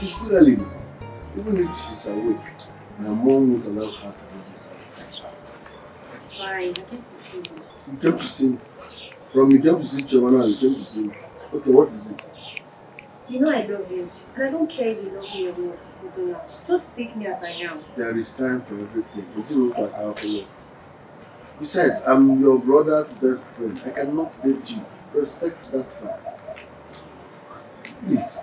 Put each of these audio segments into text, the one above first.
It's still early now. Even if she's awake, my mom won't allow her to do this. Fine, I came to see you. You came to see me? From you came to see Giovanna, you came to see me. Okay, what is it? You know I love you. And I don't care if you love me or not. Just take me as I am. There is time for everything. But you look like our love. Besides, I'm your brother's best friend. I cannot date you. Respect that fact. Please.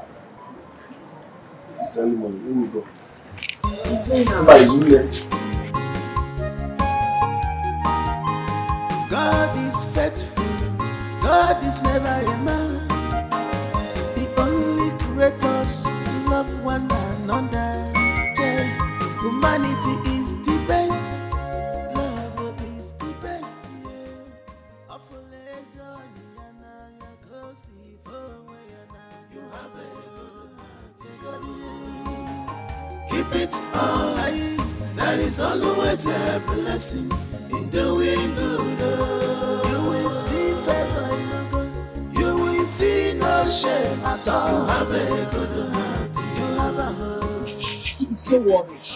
This is early morning. Let me go. Bye, Zulia. God is faithful. God is never a man. He only created us to love one another. Humanity is the best. Love is the best. You have a good heart. Keep it high. There is always a blessing in doing good. You will see favor in no good. You will see no shame at all. You have a good heart. You have a love. He's so worried.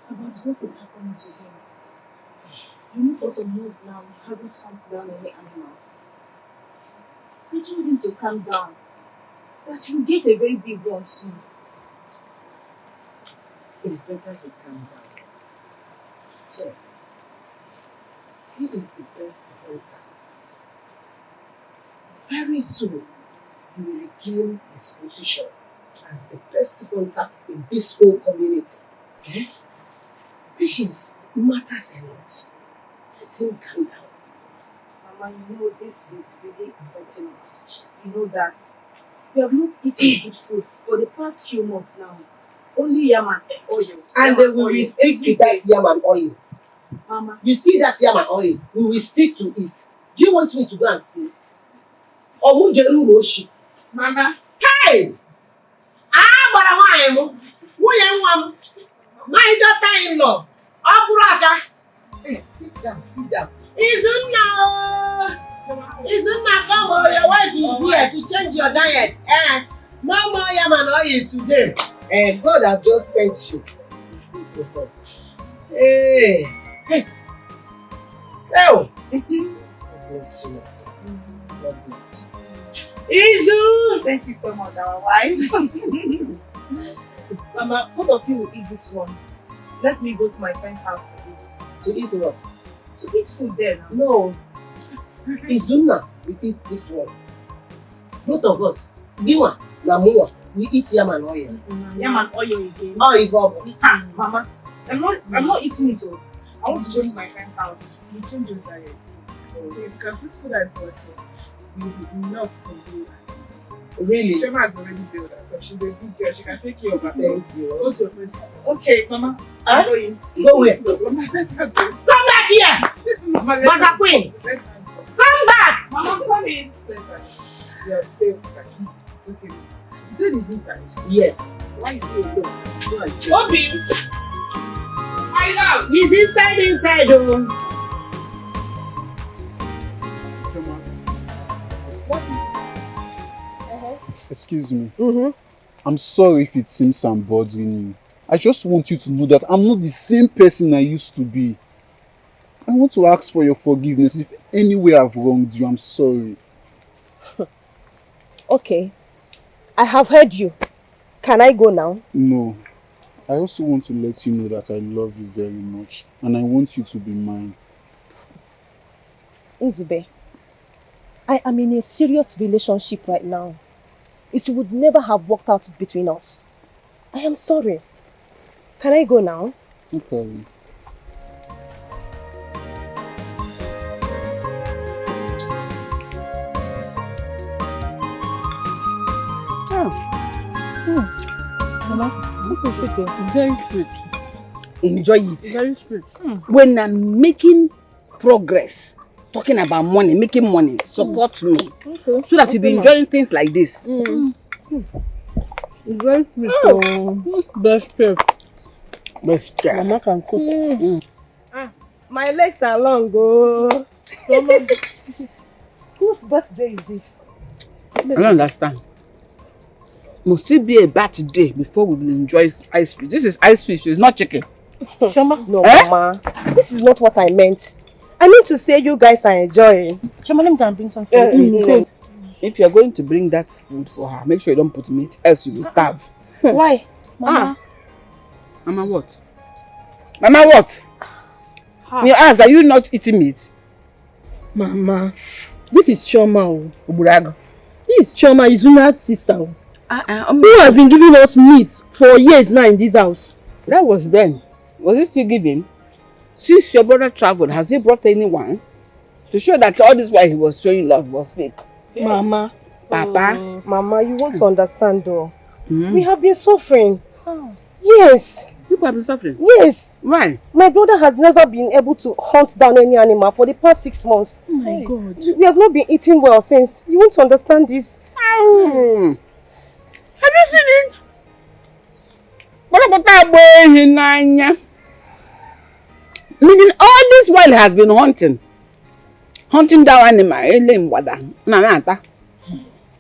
About what is happening to him. You know, for some months now, he hasn't hunted down any animal. I told him to calm down. That he will get a very big one soon. It is better he calm down. Yes. He is the best hunter. Very soon, he will regain his position as the best hunter in this whole community. Eh? Patience matters a lot. Let him calm down. Mama, you know this is really affecting us. You know that we have not eaten good food for the past few months now. Only yam and oil. And we will stick to that yam and oil. Mama. You see that yam and oil? We will stick to it. Do you want me to go and steal? Mama. Hey! My daughter-in-law. Hey, sit down, sit down. Izunna, come on, your wife is here to change your diet. No more yam and oil today. God has just sent you. Hey. Hey. Oh. Bless you. God bless you. Izu! Thank you so much, our wife. Mama, both of you will eat this one. Let me go to my friend's house to eat. To eat what? To eat food there now. No. Izuna, we eat this one. Both of us. Giwa, Namua, we eat yam and oil. Yam and oil again. Oh, evolve. Mama, I'm not eating it all. I want to go to my friend's house. You change your diet. Okay, because this food I brought will be enough for you and eat. Really? Shema has already built herself. She's a big girl. She can take care of herself. Thank you. Go to your friend's house. Okay, Mama. I'm going. Go where? Mama, let her go. Come back here! Mama, Mother Queen! Let her go. Come back! Mama, I'm coming. Let her go. You have saved her. It's okay. You said it's inside. Yes. Why you say no? Go and check. Obi! Find out! He's inside, oh. Excuse me. I'm sorry if it seems I'm bothering you. I just want you to know that I'm not the same person I used to be. I want to ask for your forgiveness. If any way I've wronged you, I'm sorry. Okay. I have heard you. Can I go now? No. I also want to let you know that I love you very much. And I want you to be mine. Nzube, I am in a serious relationship right now. It would never have worked out between us. I am sorry. Can I go now? No problem. Mama, this is sweet. It's very sweet. Enjoy it. It's very sweet. When I'm making progress, talking about money, making money, support me. Okay. So that you'll be enjoying things like this. It's very sweet. Best chef. Best chef. Mama can cook. My legs are long, oh. Whose birthday is this? I don't understand. must still be a bad day before we will enjoy ice fish. This is ice fish, it's not chicken. Shoma. No, Mama. This is not what I meant. I meant to say you guys are enjoying. Shoma, let me go and bring some food to eat. If you're going to bring that food for her, make sure you don't put meat, else you will starve. Why? Mama. Mama what? Mama what? You ask, are you not eating meat? Mama, this is Shoma. Uburago. This is Shoma, Izuna's sister. Who has been giving us meat for years now in this house. That was then. Was it still giving? Since your brother traveled, has he brought anyone? To show that all this while he was showing love was fake. Mama. Papa. Mama, you want to understand though. We have been suffering. Yes. People have been suffering? Yes. Why? My brother has never been able to hunt down any animal for the past 6 months. Oh my God. We have not been eating well since. You want to understand this? Have you seen it? What about that boy in Nanya? Meaning all this while he has been hunting down animal.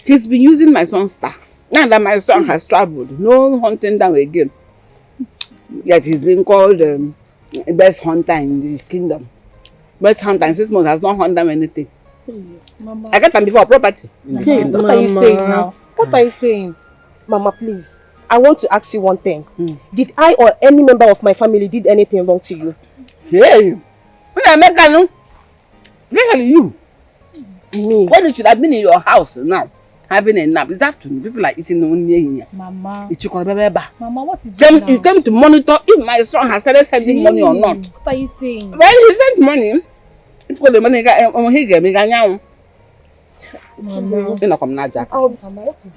He's been using my son's star. Now that my son has traveled, no hunting down again. Yet he's been called best hunter in the kingdom. Best hunter in 6 months has not hunted down anything. Mama. I got them before property. What are you saying now? What are you saying? Mama, please. I want to ask you one thing. Did I or any member of my family did anything wrong to you? Hey, when I make a really you. Me. When you should have been in your house now, having a nap. It's afternoon. People are eating on here. Mama. Mama, what is it now? You came to monitor if my son has started sending money or not. What are you saying? Well, he sent money. If the money he gave me, Mama. Mama, what is it?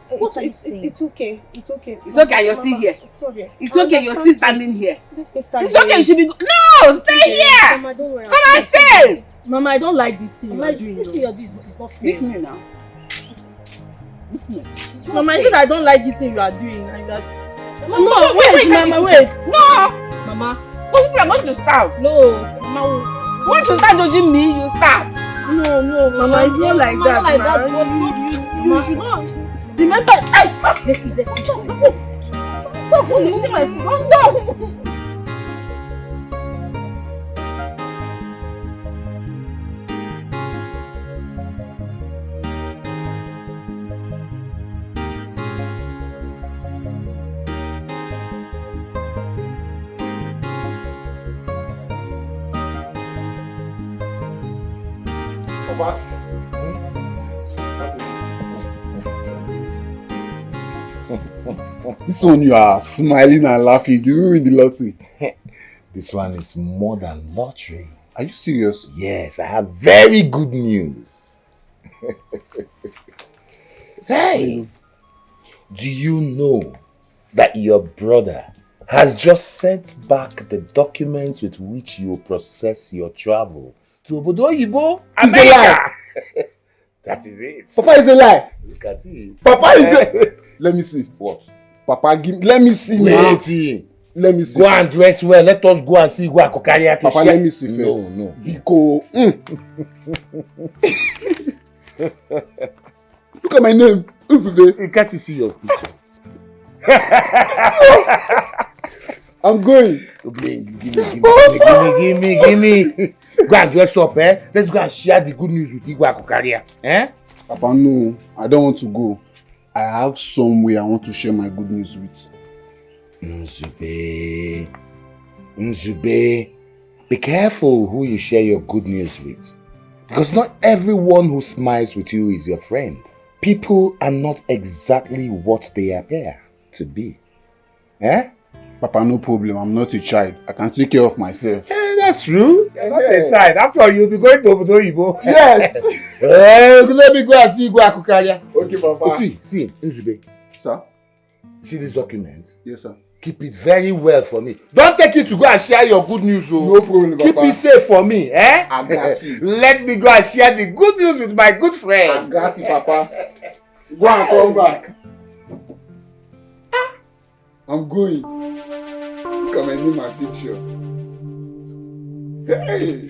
What are you saying? It's okay. It's okay. It's okay, you're still here. Sorry. It's okay, you're still standing here. It's okay, you should be. No, stay here. Mama, don't worry. Come on, stay. Mama, I don't like this thing. Mama, this thing you're doing is not fair. Leave me now. Mama, I said I don't like this thing you are doing. No, wait, Mama, wait. No. Mama. Those people are going to starve. No. Mama. Once you start dodging me, you starve. No, Mama, it's not like that. Like that. You should not. Remember. Let's see. Stop using my phone. This one you are smiling and laughing. You didn't win the lottery. This one is more than lottery. Are you serious? Yes, I have very good news. Hey, do you know that your brother has just sent back the documents with which you will process your travel to Obodo Oyibo, America? That is it. Papa is a lie. Look at it. Papa is a... Let me see. What? Papa, let me see. Wait. Let me see. Go and dress well. Let us go and see Guacocaria. Papa, let me see first. No. Biko. Look at my name. You can't see your picture. I'm going. Give me. Go and dress up, eh? Let's go and share the good news with Guacocaria. Eh? Papa, no. I don't want to go. I have somewhere I want to share my good news with. Nzube, be careful who you share your good news with. Because not everyone who smiles with you is your friend. People are not exactly what they appear to be. Eh? Papa, no problem. I'm not a child. I can take care of myself. That's true. You're not a child. After all, you'll be going to Obodo Oyibo. Yes. Let me go and see Guacocaria. Okay, Papa. See, Nzube. Sir? See this document? Yes, sir. Keep it very well for me. Don't take it to go and share your good news. Oh. No problem, Papa. Keep it safe for me, eh? I got you. Let me go and share the good news with my good friend. I got you, Papa. Go and come back. I'm going. Look at my name and picture. Hey!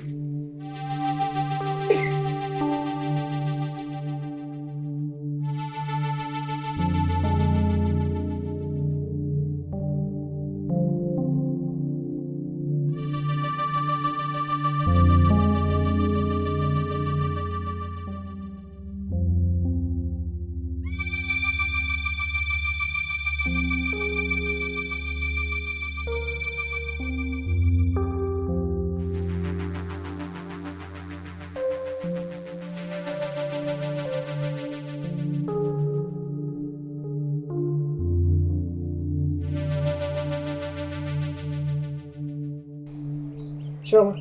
Choma,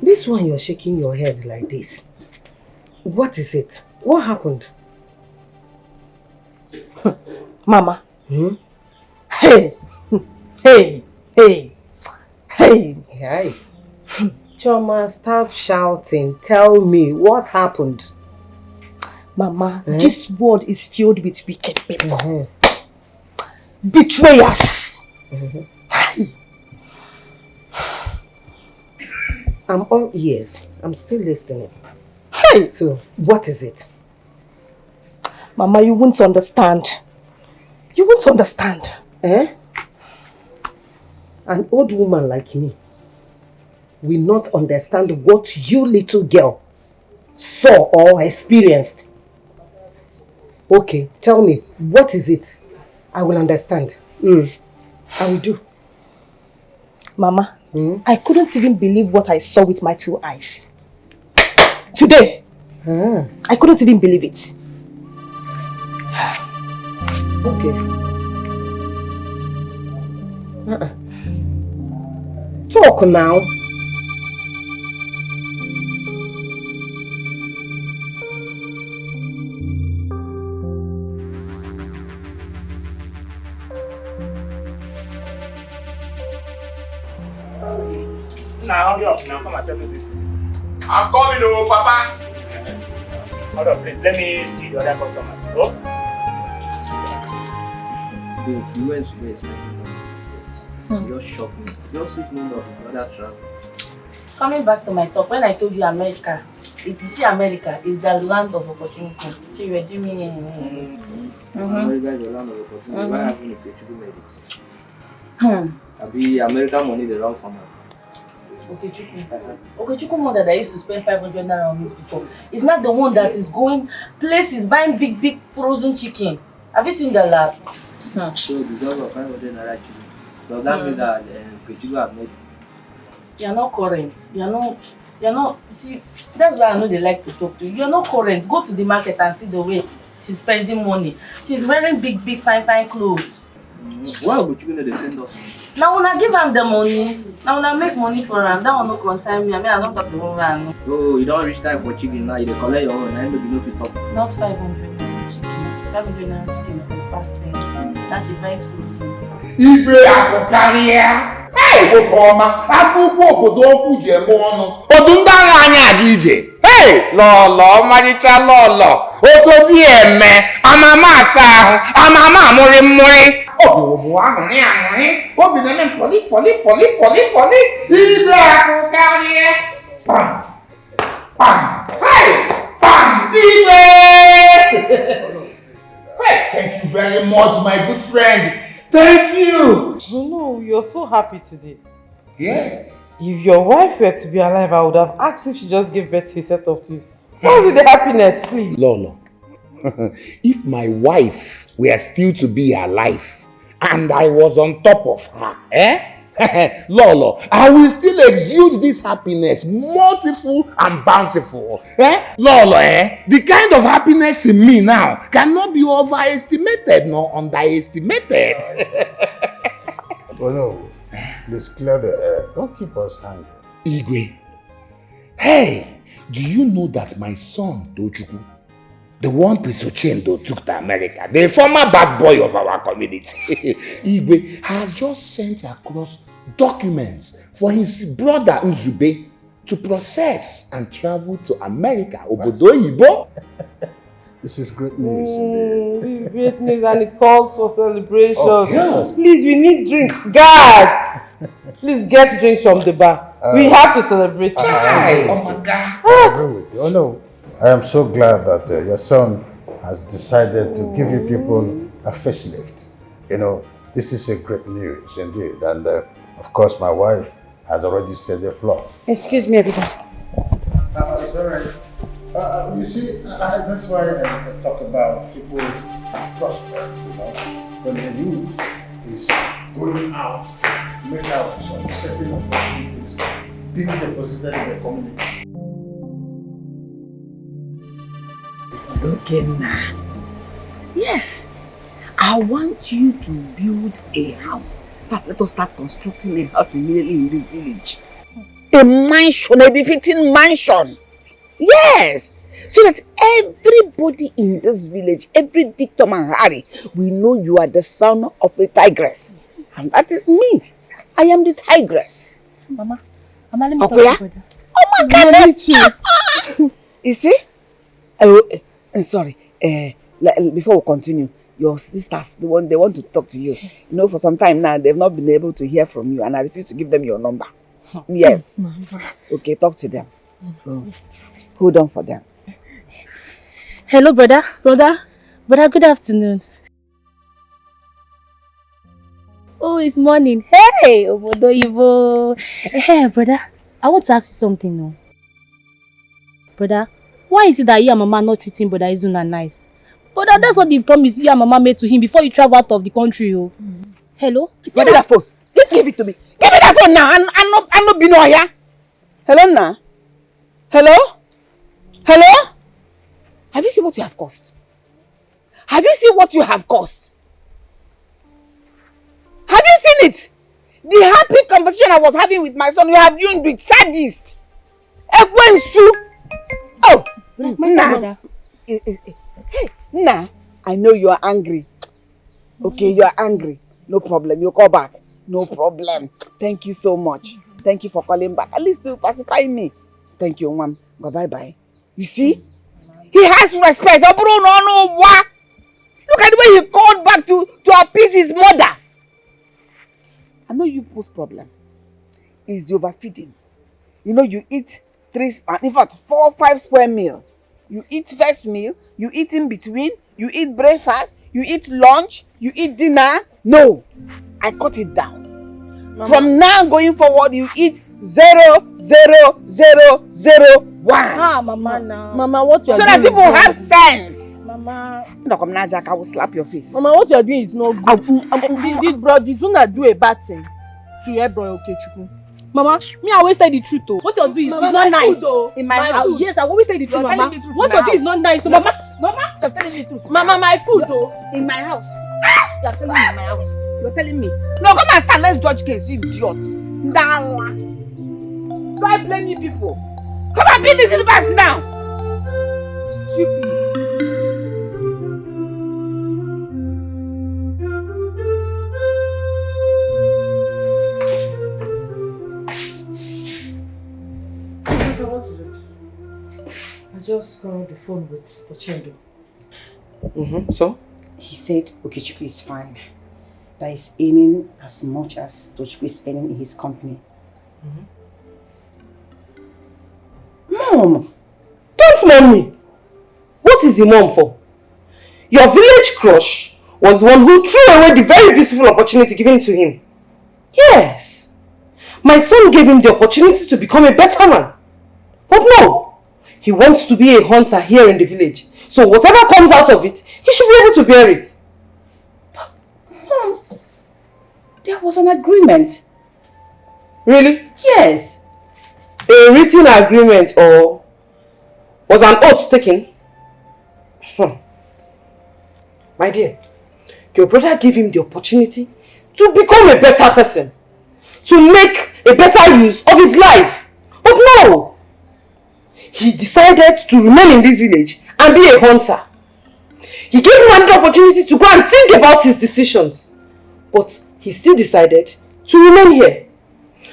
this one you're shaking your head like this. What is it? What happened? Mama. Hmm? Hey! Hey! Hey! Hey! Hey. Choma, stop shouting. Tell me what happened. Mama, this world is filled with wicked people. Mm-hmm. Betrayers. Mm-hmm. I'm all ears. I'm still listening. Hey! So, what is it? Mama, you won't understand. You won't understand. Eh? An old woman like me will not understand what you little girl saw or experienced. Okay, tell me, what is it? I will understand. I will do. Mama, I couldn't even believe what I saw with my 2 eyes. Today, I couldn't even believe it. Okay. Talk now. Now, hurry up. Now, come and settle this. I'm coming, oh, Papa. Hold on, please. Let me see the other customers. Oh? You went to be expecting this. Just shock me. Just 6 months of another travel. Coming back to my talk, when I told you America, if you see America, is the land of opportunity. So you were doing me. America is the land of opportunity. Why haven't you made it? Abi American money they run for me. Okechukwu mother that used to spend 500 naira on it before. It's not the one that is going places buying big frozen chicken. Have you seen the lab? So because of 500 naira chicken, does that mean that Okechukwu have made it? You're not current. You're not. See, that's why I know they like to talk to you. You're not current. Go to the market and see the way she's spending money. She's wearing big fine clothes. Why would you know they send us? Now when I give them the money, now when I make money for them, that will not concern me. I mean, I don't talk to woman. Oh, you don't reach time for chicken now. You collect your own. I know you know if you talk. Not 500 naira chicken. 500 naira chicken is the past tense. That she buys food. Ibe Africaria. Hey, Okoma. Akwụkwọ obodo okwu ji eme ọnụ. Odu ndị agha anyị aga ije. Hey, lọlọ, ọmarịcha lọlọ. Osodi eme, amama asa ahụ, amama amụrị mmụrị. Obi bụ aṅụrị. Obi na-eme poli. Ibe Africaria. Pam. Hey, pam. Ibe. Hey, thank you very much, my good friend. Thank you! Oh no, you're so happy today. Yes. If your wife were to be alive, I would have asked if she just gave birth to a set of twins. What's with the happiness, please? Lolo, if my wife were still to be alive and I was on top of her, Lolo, I will still exude this happiness, multiple and bountiful. Lolo, the kind of happiness in me now cannot be overestimated nor underestimated. Well, no, please clear the air. Don't keep us hanging. Igwe, hey, do you know that my son, Tochukwu, the one Pisochendo took to America, the former bad boy of our community, Igwe, has just sent across documents for his brother Nzube to process and travel to America. Obodo Yibo. This is great news indeed. This is great news and it calls for celebration. Oh, yes. Please, we need drink. God! Please get drinks from the bar. We have to celebrate. Oh my God. I agree with you. Oh no, I am so glad that your son has decided to give you people a facelift. You know, this is a great news indeed. And of course, my wife has already set the floor. Excuse me, everybody. It's all right. You see, that's why I talk about people prospect, you know. When the youth is going out, make out some certain opportunities being deposited in the community. Okay, now. Yes, I want you to build a house fact, let us start constructing a house immediately in this village. A mansion, a befitting mansion. Yes! So that everybody in this village, every Dictum and Harry, will know you are the son of a tigress. And that is me. I am the tigress. Mama, let me talk okay, to brother. Oh my God! You see? Sorry. Before we continue, your sisters, they want to talk to you. You know, for some time now, they've not been able to hear from you, and I refuse to give them your number. Yes. Okay, talk to them. Hold on for them. Hello, brother. Brother, good afternoon. Oh, it's morning. Hey, Obodo Ibo. Hey, brother, I want to ask you something now. Brother, why is it that you and Mama not treating Brother Izuna nice? Brother, that's what the promise you and Mama made to him before you travel out of the country. Oh. Hello? Give me that phone. Give it to me. Give me that phone now. I'm not being here. Hello, now. Hello? Hello? Have you seen what you have cost? Have you seen what you have cost? Have you seen it? The happy conversation I was having with my son, you have ruined with sadist. Ekwensu. Oh, nah. Hey, nah. I know you are angry. Okay, you are angry. No problem. You call back. No problem. Thank you so much. Thank you for calling back. At least to pacify me. Thank you, Mom. Bye-bye. You see? He has respect. Look at the way he called back to appease his mother. I know you post problem. It's the overfeeding. You know, you eat 4 or 5 square meal. You eat first meal, you eat in between, you eat breakfast, you eat lunch, you eat dinner. No, I cut it down. Mama. From now going forward, you eat 0, 0, 0, 0, 1. Ah, Mama, now. Mama, what you are doing? So that people have sense. Mama. No, come now, Jack. I will slap your face. Mama, what you are doing is not good. Did Zuna do a bad thing to your brother Okechukwu? Mama, me I always tell the truth though. What you do is not nice. In my house. Yes, I always tell the truth, Mama. What you do is not nice. So Mama, you're telling me the truth. Mama, my food though. In my house. You're telling me in my house. You're telling me. No, come and stand. Let's judge case, you idiot. Ndala. Do I blame you people? Come and be this in the bus now. Stupid. What is it? I just got on the phone with Ochendo. So? He said Okechukwu is fine. That he's earning as much as Tochukwu is earning in his company. Mom! Don't mom me! What is the mom for? Your village crush was the one who threw away the very beautiful opportunity given to him. Yes! My son gave him the opportunity to become a better man. But no! He wants to be a hunter here in the village. So whatever comes out of it, he should be able to bear it. But Mom, there was an agreement. Really? Yes. A written agreement or was an oath taken? My dear, your brother gave him the opportunity to become a better person, to make a better use of his life. But no! He decided to remain in this village and be a hunter. He gave him another opportunity to go and think about his decisions. But he still decided to remain here.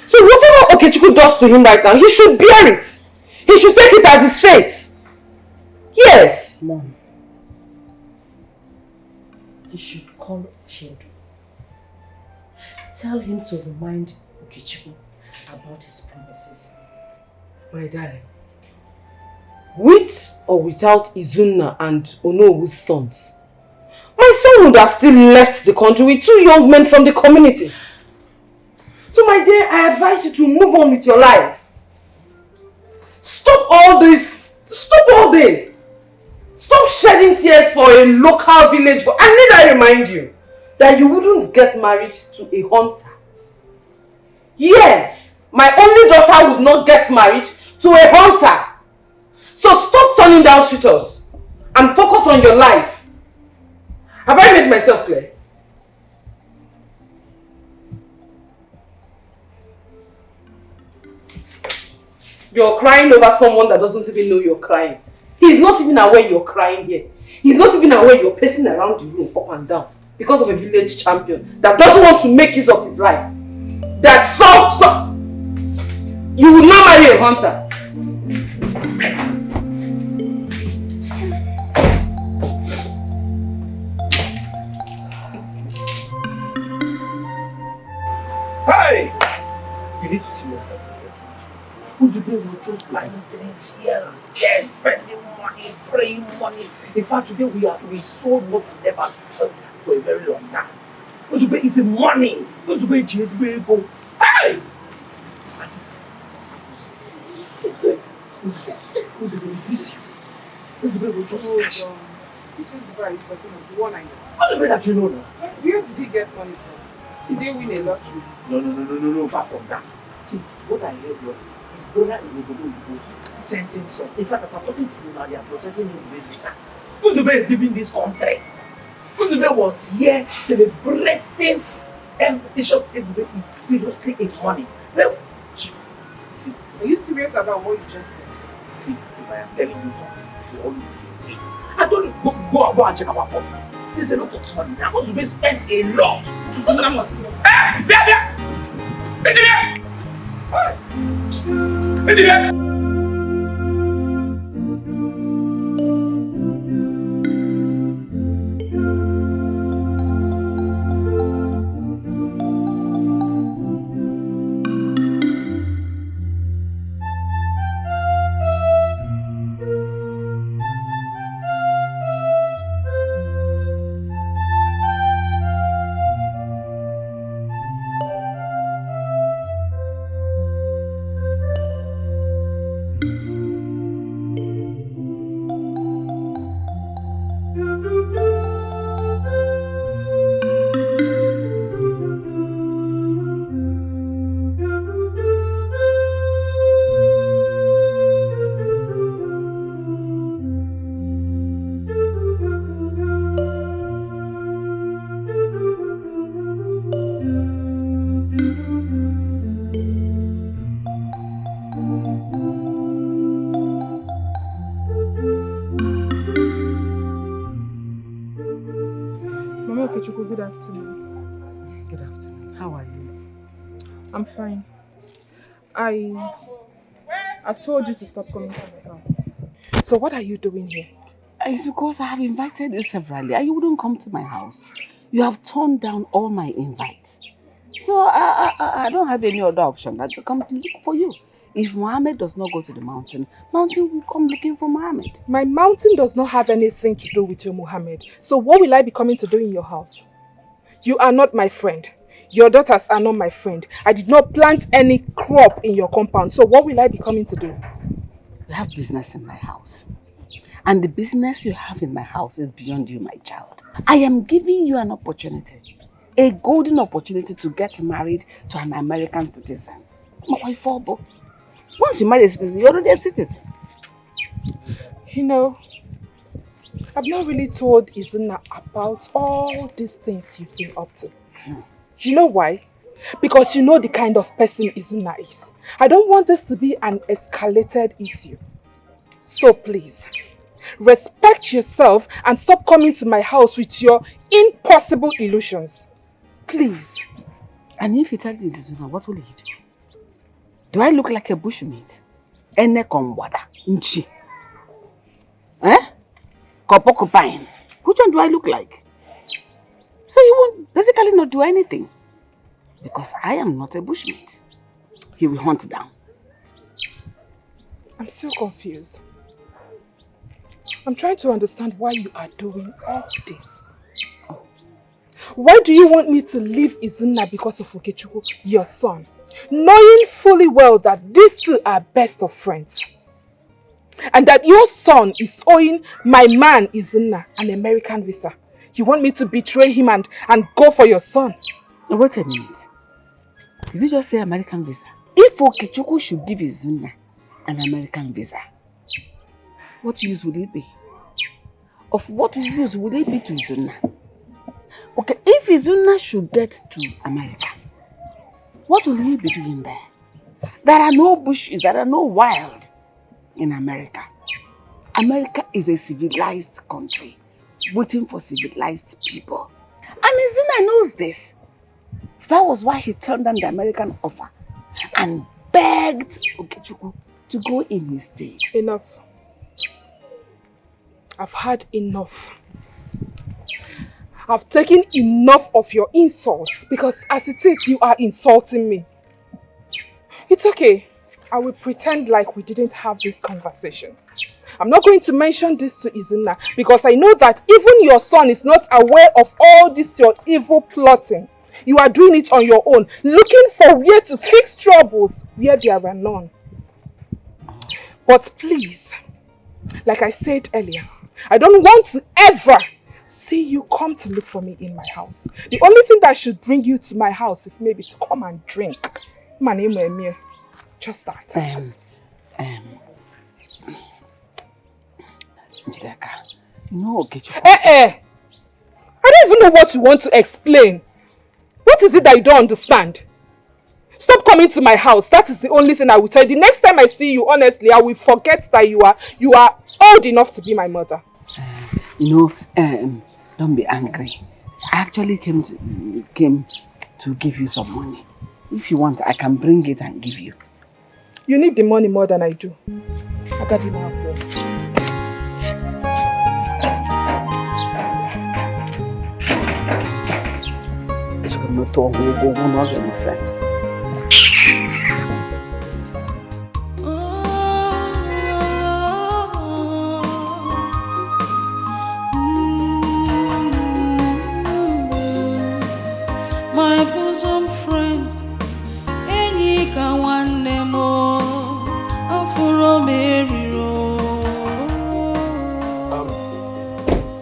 So whatever Okechukwu does to him right now, he should bear it. He should take it as his fate. Yes. Mom, you should call Ochendo. Tell him to remind Okechukwu about his promises. My darling, with or without Izuna and Onowu's sons, my son would have still left the country with 2 young men from the community. So my dear, I advise you to move on with your life. Stop all this. Stop all this. Stop shedding tears for a local village boy. And need I remind you that you wouldn't get married to a hunter. Yes, my only daughter would not get married to a hunter. So stop turning down suitors and focus on your life. Have I made myself clear? You're crying over someone that doesn't even know you're crying. He's not even aware you're crying here. He's not even aware you're pacing around the room up and down because of a village champion that doesn't want to make use of his life. That you will not marry a hunter. Hey! You need to see what happened. Uzube will just buying things here and there, spending money, spraying money. In fact, today we sold what we never sold for a very long time. Uzube is money. Uzube is go. Hey! Uzube, is this you? Uzube will just cash. This is very important. The one I know. Uzube that you know now. Where did he get money from? Did they win a lottery? No, far from that. See, what I heard was his brother in Nollywood sent him some. In fact, as I'm talking to you now, they are processing Uzube's visa. Uzube is leaving this country. Uzube was here celebrating every shop. Uzube is seriously in money. Well, see, are you serious about what you just said? See, if I am telling you something, you should always believe me. I told you, go and check our boss. There's a lot of money. Now Uzube spent a lot. Uzube must see. Good afternoon. Good afternoon. How are you? I'm fine. I've told you to stop coming to my house. So what are you doing here? It's because I have invited you severally and you wouldn't come to my house. You have turned down all my invites. So I don't have any other option than to come to look for you. If Mohammed does not go to the mountain, mountain will come looking for Mohammed. My mountain does not have anything to do with your Mohammed. So what will I be coming to do in your house? You are not my friend. Your daughters are not my friend. I did not plant any crop in your compound. So what will I be coming to do? You have business in my house. And the business you have in my house is beyond you, my child. I am giving you an opportunity. A golden opportunity to get married to an American citizen. Once you marry a citizen, you're already a citizen. You know, I've not really told Izuna about all these things you've been up to. You know why? Because you know the kind of person Izuna is. I don't want this to be an escalated issue. So please, respect yourself and stop coming to my house with your impossible illusions. Please. And if you tell the Izuna, what will he do? Do I look like a bushmeat? Ene komwada, nchi. Kopokopine. Which one do I look like? So he won't basically not do anything. Because I am not a bushmeat. He will hunt down. I'm still confused. I'm trying to understand why you are doing all this. Why do you want me to leave Izuna because of Okechukwu, your son? Knowing fully well that these two are best of friends. And that your son is owing my man Izuna an American visa. You want me to betray him and go for your son? Now wait a minute. Did you just say American visa? If Okechukwu should give Izuna an American visa, what use would it be? Of what use would it be to Izuna? Okay, if Izuna should get to America, what will he be doing there? There are no bushes, there are no wild in America. America is a civilized country, waiting for civilized people. And Izuna knows this. That was why he turned down the American offer and begged Okechukwu to go in his stead. Enough. I've had enough. I've taken enough of your insults because as it is, you are insulting me. It's okay. I will pretend like we didn't have this conversation. I'm not going to mention this to Izuna because I know that even your son is not aware of all this your evil plotting. You are doing it on your own, looking for where to fix troubles where there are none. But please, like I said earlier, I don't want to ever see you come to look for me in my house. The only thing that should bring you to my house is maybe to come and drink. My name is Emir. Just that. Njideka, you know Okechukwu. I don't even know what you want to explain. What is it that you don't understand? Stop coming to my house. That is the only thing I will tell you. The next time I see you, honestly, I will forget that you are old enough to be my mother. Don't be angry. I actually came to give you some money. If you want, I can bring it and give you. You need the money more than I do. I got it now. It's not make sense. My bosom friend, any can one nemo, Afuro Mary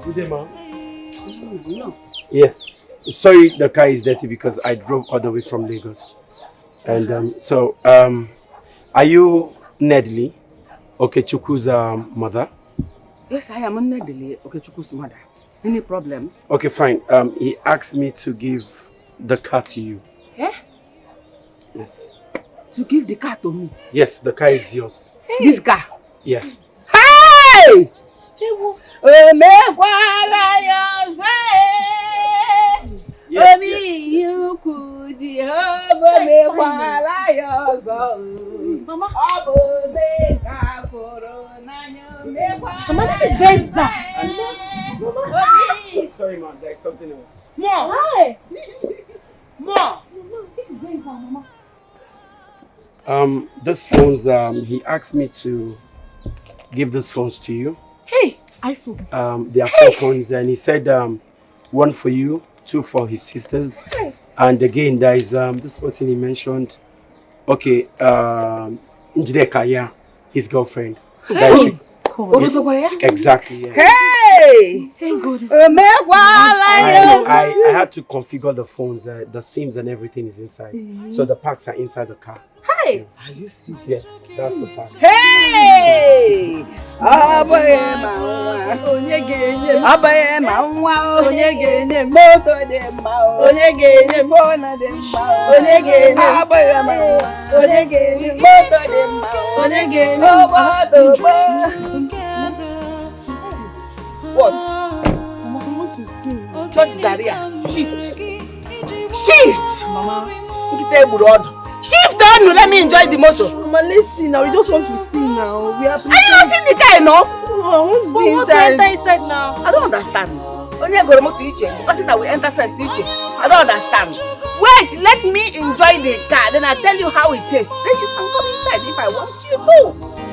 Good day, ma'am. No. Yes. Sorry, the car is dirty because I drove all the way from Lagos. And are you Nedley, Okechukwu's mother? Yes, I am Nedley, Okechukwu's mother. Any problem? Okay, fine. He asked me to give the car to you. Eh? Yes. To give the car to me? Yes, the car is yours. Hey. This car? Yeah. Hey! Mama, this is Benza. Sorry, ma'am. There is something else. Mom! Hi! Mom! This is Benza, Mama. This phones, he asked me to give these phones to you. Hey! iPhone. There are 4 phones and he said 1 for you, 2 for his sisters. Hey. And again, there is this person he mentioned. Okay, Njideka, yeah, his girlfriend. Hey. Yes, exactly, yeah. Hey! Thank God. I had to configure the phones, the SIMs and everything is inside. So the packs are inside the car. Hey! Are you serious? Yes, that's the pack. Hey! What? Church Zaria. Shift. Shift! Mama. Shift on, let me enjoy the motor. Mama, listen now. We just want to see now. We are. Are you not seeing the car enough? No, I want to see inside. Inside now. I don't understand. Only I go to motor each. The person that will enter first each. I don't understand. Wait, let me enjoy the car. Then I'll tell you how it tastes. Then you can come inside if I want you to.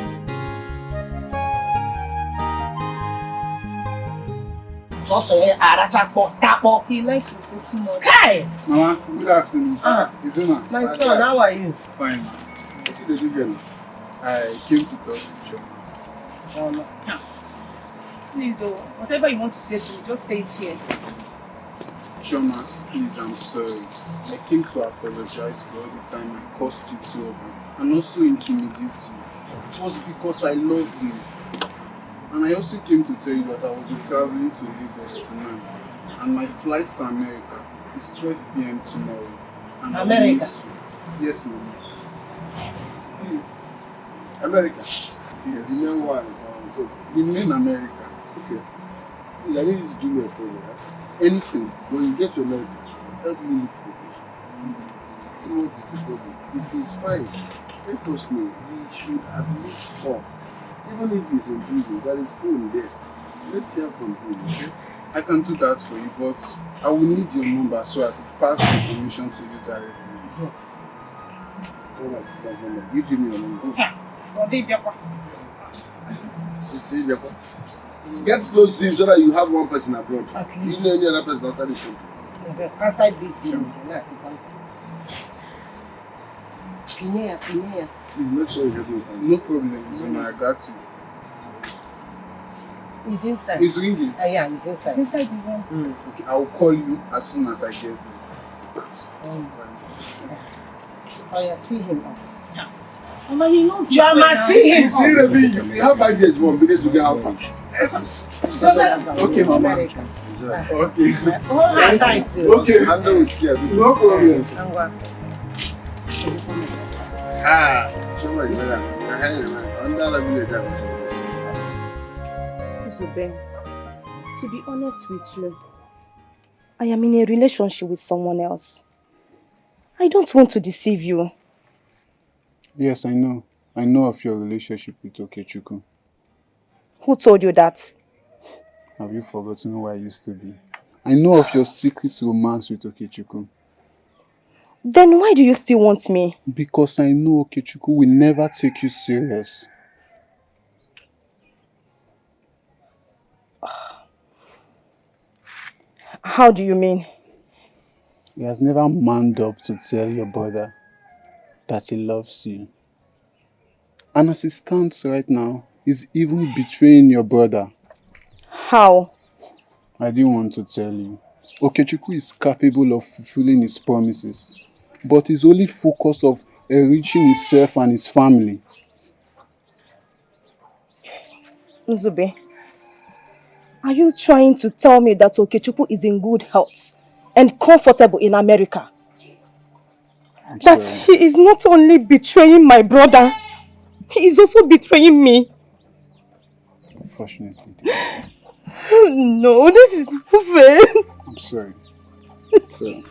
He likes to put too much. Hey! Mama, good afternoon. Izuna. My son, how are you? Fine. What did you get? I came to talk to you. Please, whatever you want to say to me, just say it here. Choma, please, I'm sorry. I came to apologize for all the time I caused you trouble and also intimidate you. It was because I love you. And I also came to tell you that I will be traveling to Lagos tonight. And my flight to America is 12 p.m. tomorrow. And America? Yes, Mama. America. Yes. The main one. The main America. Okay. I need you to do me a favor. Anything. When you get to America, help me look for it. See what is the problem. If it's fine, let us know. We should at least talk. Even if he's in prison, there is phone there. Let's hear from him, okay? I can do that for you, but I will need your number so I can pass information to you directly. Yes. Call my sister's number. Give him your number. Sister Ibiakwa. Get close to him so that you have one person abroad. At least. You know any other person outside this country. Outside this village, let's see. Please make sure you help me find No problem, Zona, I got you. He's inside. It's ringing. Yeah, he's inside. It's inside the room. Okay, I'll call you as soon as I get there. Oh yeah, see him off. Mama, he knows. Jama, see him See off. Rebi, you have 5 years more. We need to get how far. Okay, Mama. Okay. Hold on tight. Okay, handle it here. No problem. Ah, Shoma, you better. Under the village, Zube, to be honest with you, I am in a relationship with someone else. I don't want to deceive you. Yes, I know. I know of your relationship with Okechukwu. Who told you that? Have you forgotten who I used to be? I know of your secret romance with Okechukwu. Then why do you still want me? Because I know Okechukwu will never take you serious. How do you mean? He has never manned up to tell your brother that he loves you. And as it stands right now, he's even betraying your brother. How? I didn't want to tell you. Okechukwu is capable of fulfilling his promises, but his only focus of enriching himself and his family. Nzube, are you trying to tell me that Okechukwu is in good health and comfortable in America? That he is not only betraying my brother, he is also betraying me. Unfortunately. No, this is not fair. I'm sorry. Sorry.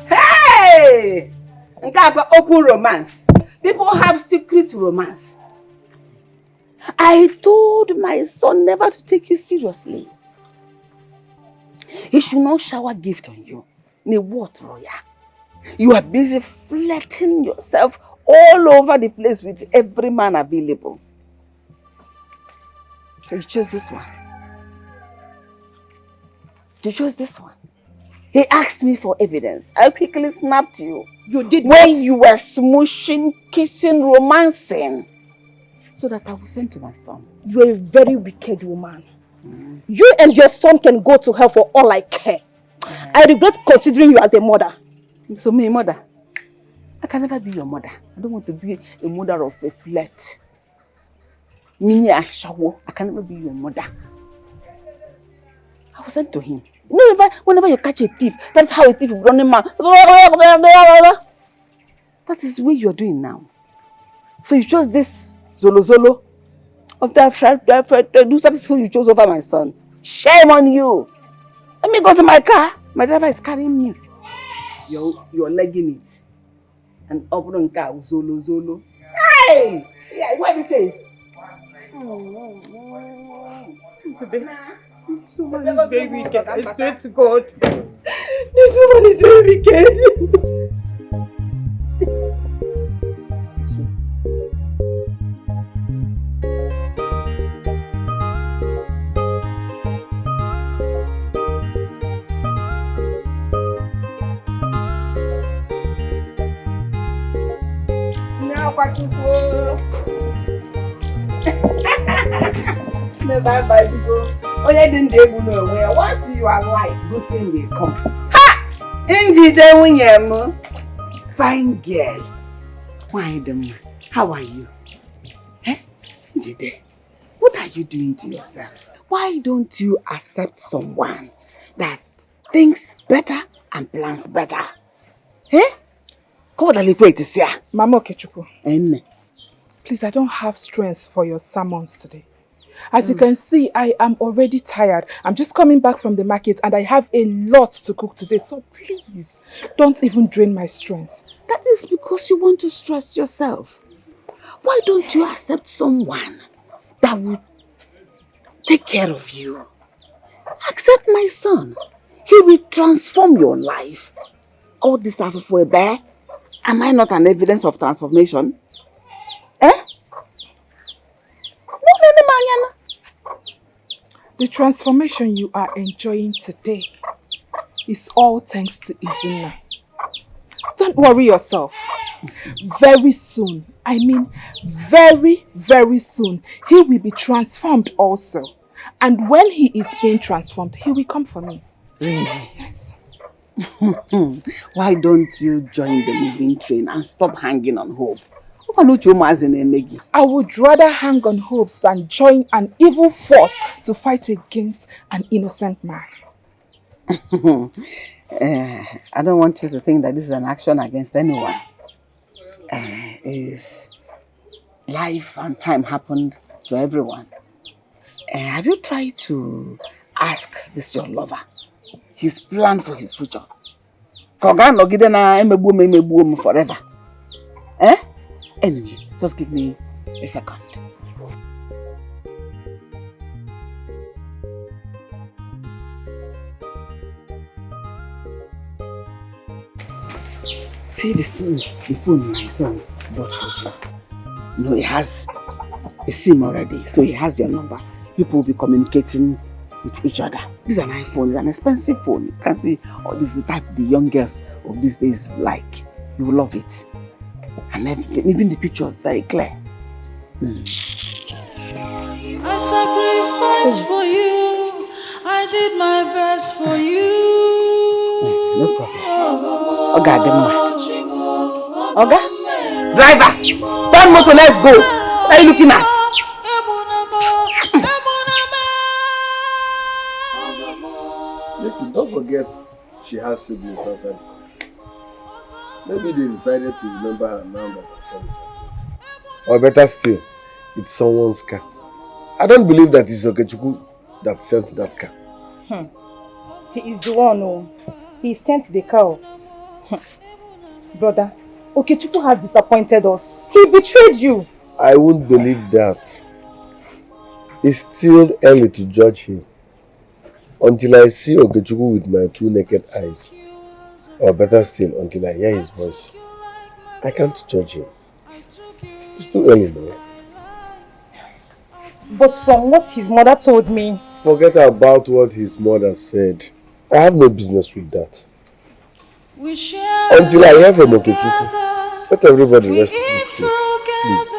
Hey! Open romance. People have secret romance. I told my son never to take you seriously. He should not shower gift on you. What, Roya? You are busy flirting yourself all over the place with every man available. So you chose this one. You chose this one. He asked me for evidence. I quickly snapped you. You did when what? You were smooshing, kissing, romancing. So that I will send to my son. You are a very wicked woman. You and your son can go to hell for all I care. I regret considering you as a mother. So me, mother? I can never be your mother. I don't want to be a mother of a flirt. Me, a shower. I can never be your mother. I will send to him. Whenever you catch a thief, that's how a thief will run him out. That is what you are doing now. So you chose this Zolo. After I've tried to do something, you chose over my son. Shame on you. Let me go to my car. My driver is carrying me. You're legging it. And open car, Zolo. Hey! Yeah, you want the place? This woman is very wicked. I swear to God. This woman is very wicked. Bye bye, people. Oh, yeah, then they will know where once you are alive, good thing will come. Ha! Indeed, they will. Fine girl. Why the man? How are you? Eh? Indeed, what are you doing to yourself? Why don't you accept someone that thinks better and plans better? Eh? Come on, wait to see. Mama Okechukwu. Enne. Please, I don't have strength for your sermons today. As you can see, I am already tired. I'm just coming back from the market and I have a lot to cook today. So please, don't even drain my strength. That is because you want to stress yourself. Why don't you accept someone that will take care of you? Accept my son. He will transform your life. All this stuff for a bear. Am I not an evidence of transformation? Eh? The transformation you are enjoying today is all thanks to Izunna. Don't worry yourself. Very soon, I mean very, very soon, he will be transformed also. And when he is being transformed, he will come for me. Really? Yes. Why don't you join the moving train and stop hanging on hope? I would rather hang on hopes than join an evil force to fight against an innocent man. I don't want you to think that this is an action against anyone. Life and time happened to everyone. Have you tried to ask this your lover his plan for his future? Forever. Eh? Anyway, just give me a second. See the phone my son bought for you. No, he has a SIM already, so he has your number. People will be communicating with each other. This is an iPhone, it's an expensive phone. You can see all this is the type the young girls of these days like. You will love it. And everything, even the pictures very clear. I sacrificed for you. I did my best for you. No problem. Oga, Oga, driver, turn motor, let's go. What are you looking at? Listen, don't forget she has siblings outside. Maybe they decided to remember her now that her son is alive. Or better still, it's someone's car. I don't believe that it's Okechukwu that sent that car. He is the one who he sent the car. Brother, Okechukwu has disappointed us. He betrayed you. I won't believe that. It's still early to judge him. Until I see Okechukwu with my two naked eyes. Or better still, until I hear his voice. I can't judge him. It's too early now. But from what his mother told me... Forget about what his mother said. I have no business with that. Until I hear from Okechukwu, let everybody rest in peace, please.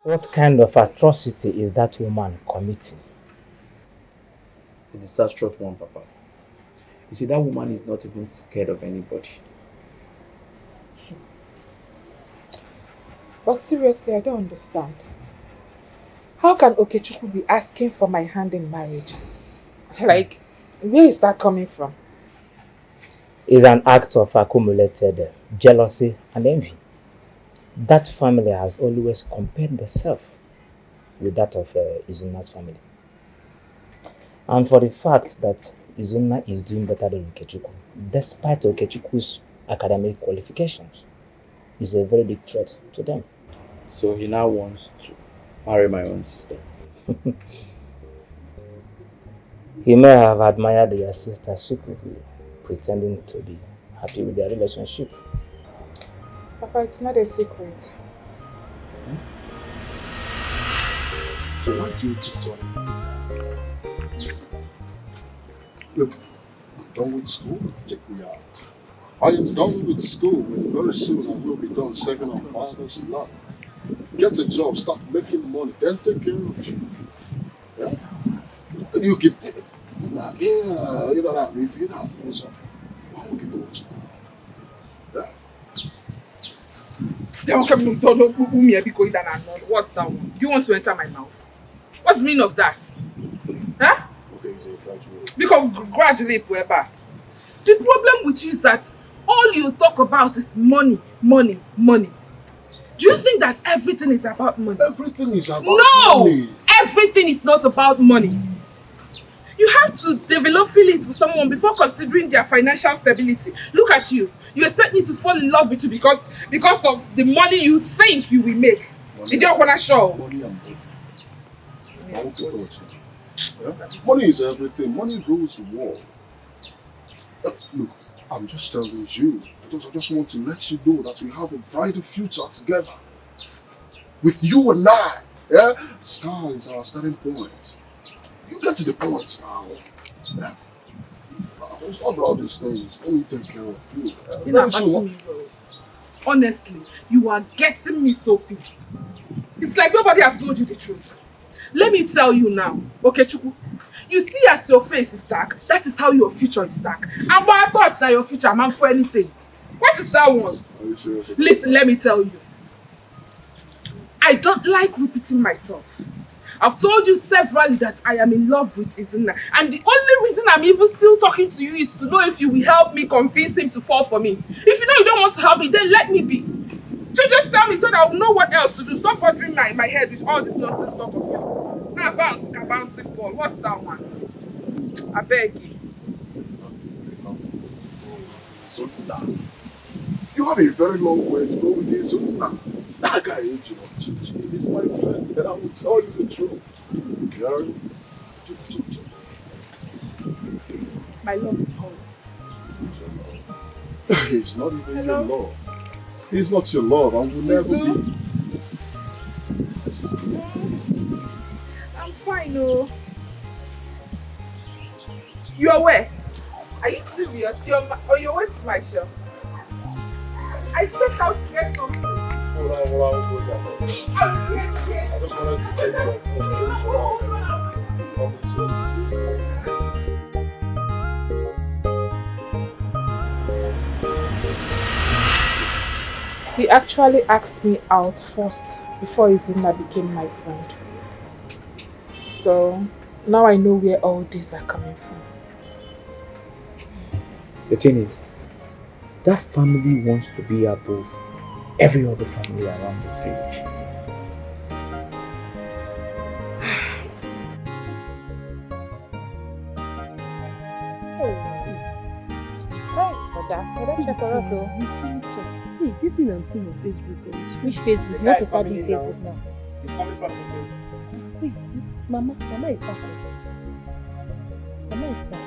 What kind of atrocity is that woman committing? A disastrous one, Papa. You see, that woman is not even scared of anybody. But seriously, I don't understand. How can Okechukwu be asking for my hand in marriage? Like, where is that coming from? It's an act of accumulated jealousy and envy. That family has always compared themselves with that of Izunna's family. And for the fact that Izunna is doing better than Okechukwu, despite Okechukwu's academic qualifications, is a very big threat to them. So he now wants to marry my own sister. He may have admired your sister secretly, pretending to be happy with their relationship. Papa, it's not a secret. So why do you keep talking? Look, I'm done with school. Check me out. I am done with school, and very soon I will be done serving our father's land. Get a job, start making money, then take care of you. Yeah? You keep Nah, yeah, you know that if you don't feel something, why don't you do it? What's that one? Do you want to enter my mouth? What's the meaning of that? Huh? Okay, so graduate. Because graduate, whoever. The problem with you is that all you talk about is money, money, money. Do you think that everything is about money? Everything is about money. No! Everything is not about money. You have to develop feelings for someone before considering their financial stability. Look at you. You expect me to fall in love with you because of the money you think you will make. Did you want to show? Money and body. Money is everything. Money rules the world. Look, I'm just telling you. I just want to let you know that we have a brighter future together. With you and I. Yeah? Sky is our starting point. You get to the point now. Yeah. It's not all these things. Let me take care of you. Honestly, you are getting me so pissed. It's like nobody has told you the truth. Let me tell you now, okay, Chukwu. You see as your face is dark, that is how your future is dark. And I thought that your future man for anything. What is that one? Listen, let me tell you. I don't like repeating myself. I've told you severally that I am in love with Izunna. And the only reason I'm even still talking to you is to know if you will help me convince him to fall for me. If you know you don't want to help me, then let me be. Just tell me so that I'll know what else to do. Stop bothering my head with all this nonsense talk of yours. Now bouncing ball. What's that one? I beg you. Izunna. You have a very long way to go with Izunna. That guy ain't your chichi. He's my friend, and I will tell you the truth. You heard? My love is calling. He's not even your love. He's not your love and will never be. I'm fine, oh. You're where? Are you serious? You're on your way to my shop? I stepped out to get something. I just wanted to take your He actually asked me out first before Izunna became my friend. So now I know where all these are coming from. The thing is, that family wants to be above every other family around this village. Check for us, Hey, this thing I'm seeing on Facebook. Which Facebook? You want to start doing Facebook now? Please, Mama is back. Mama is back.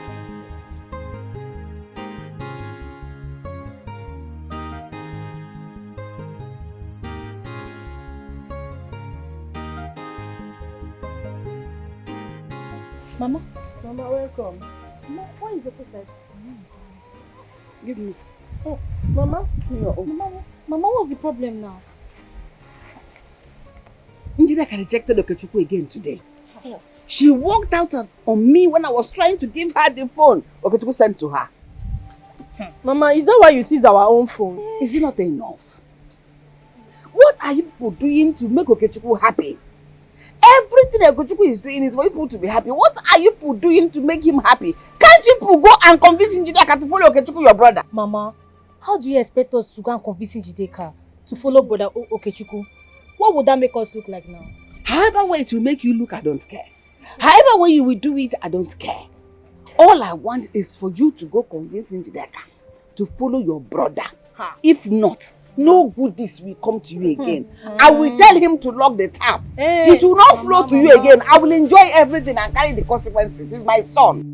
Mama, welcome. Mama, why is your face like? Give me. Oh, Mama, Mama, what's the problem now? Njideka rejected Okechukwu again today. She walked out on me when I was trying to give her the phone Okechukwu sent to her. Mama, is that why you seize our own phones? Is it not enough? What are you people doing to make Okechukwu happy? Everything Okechukwu is doing is for people to be happy. What are you people doing to make him happy? Can't you people go and convince Njideka to follow Okechukwu, your brother? Mama, how do you expect us to go and convince Njideka to follow brother Okechukwu? What would that make us look like now? However way it will make you look, I don't care. However way you will do it, I don't care. All I want is for you to go convince Njideka to follow your brother. If not, no goodies will come to you again. I will tell him to lock the tap. It will not flow to you again. I will enjoy everything and carry the consequences. He's my son.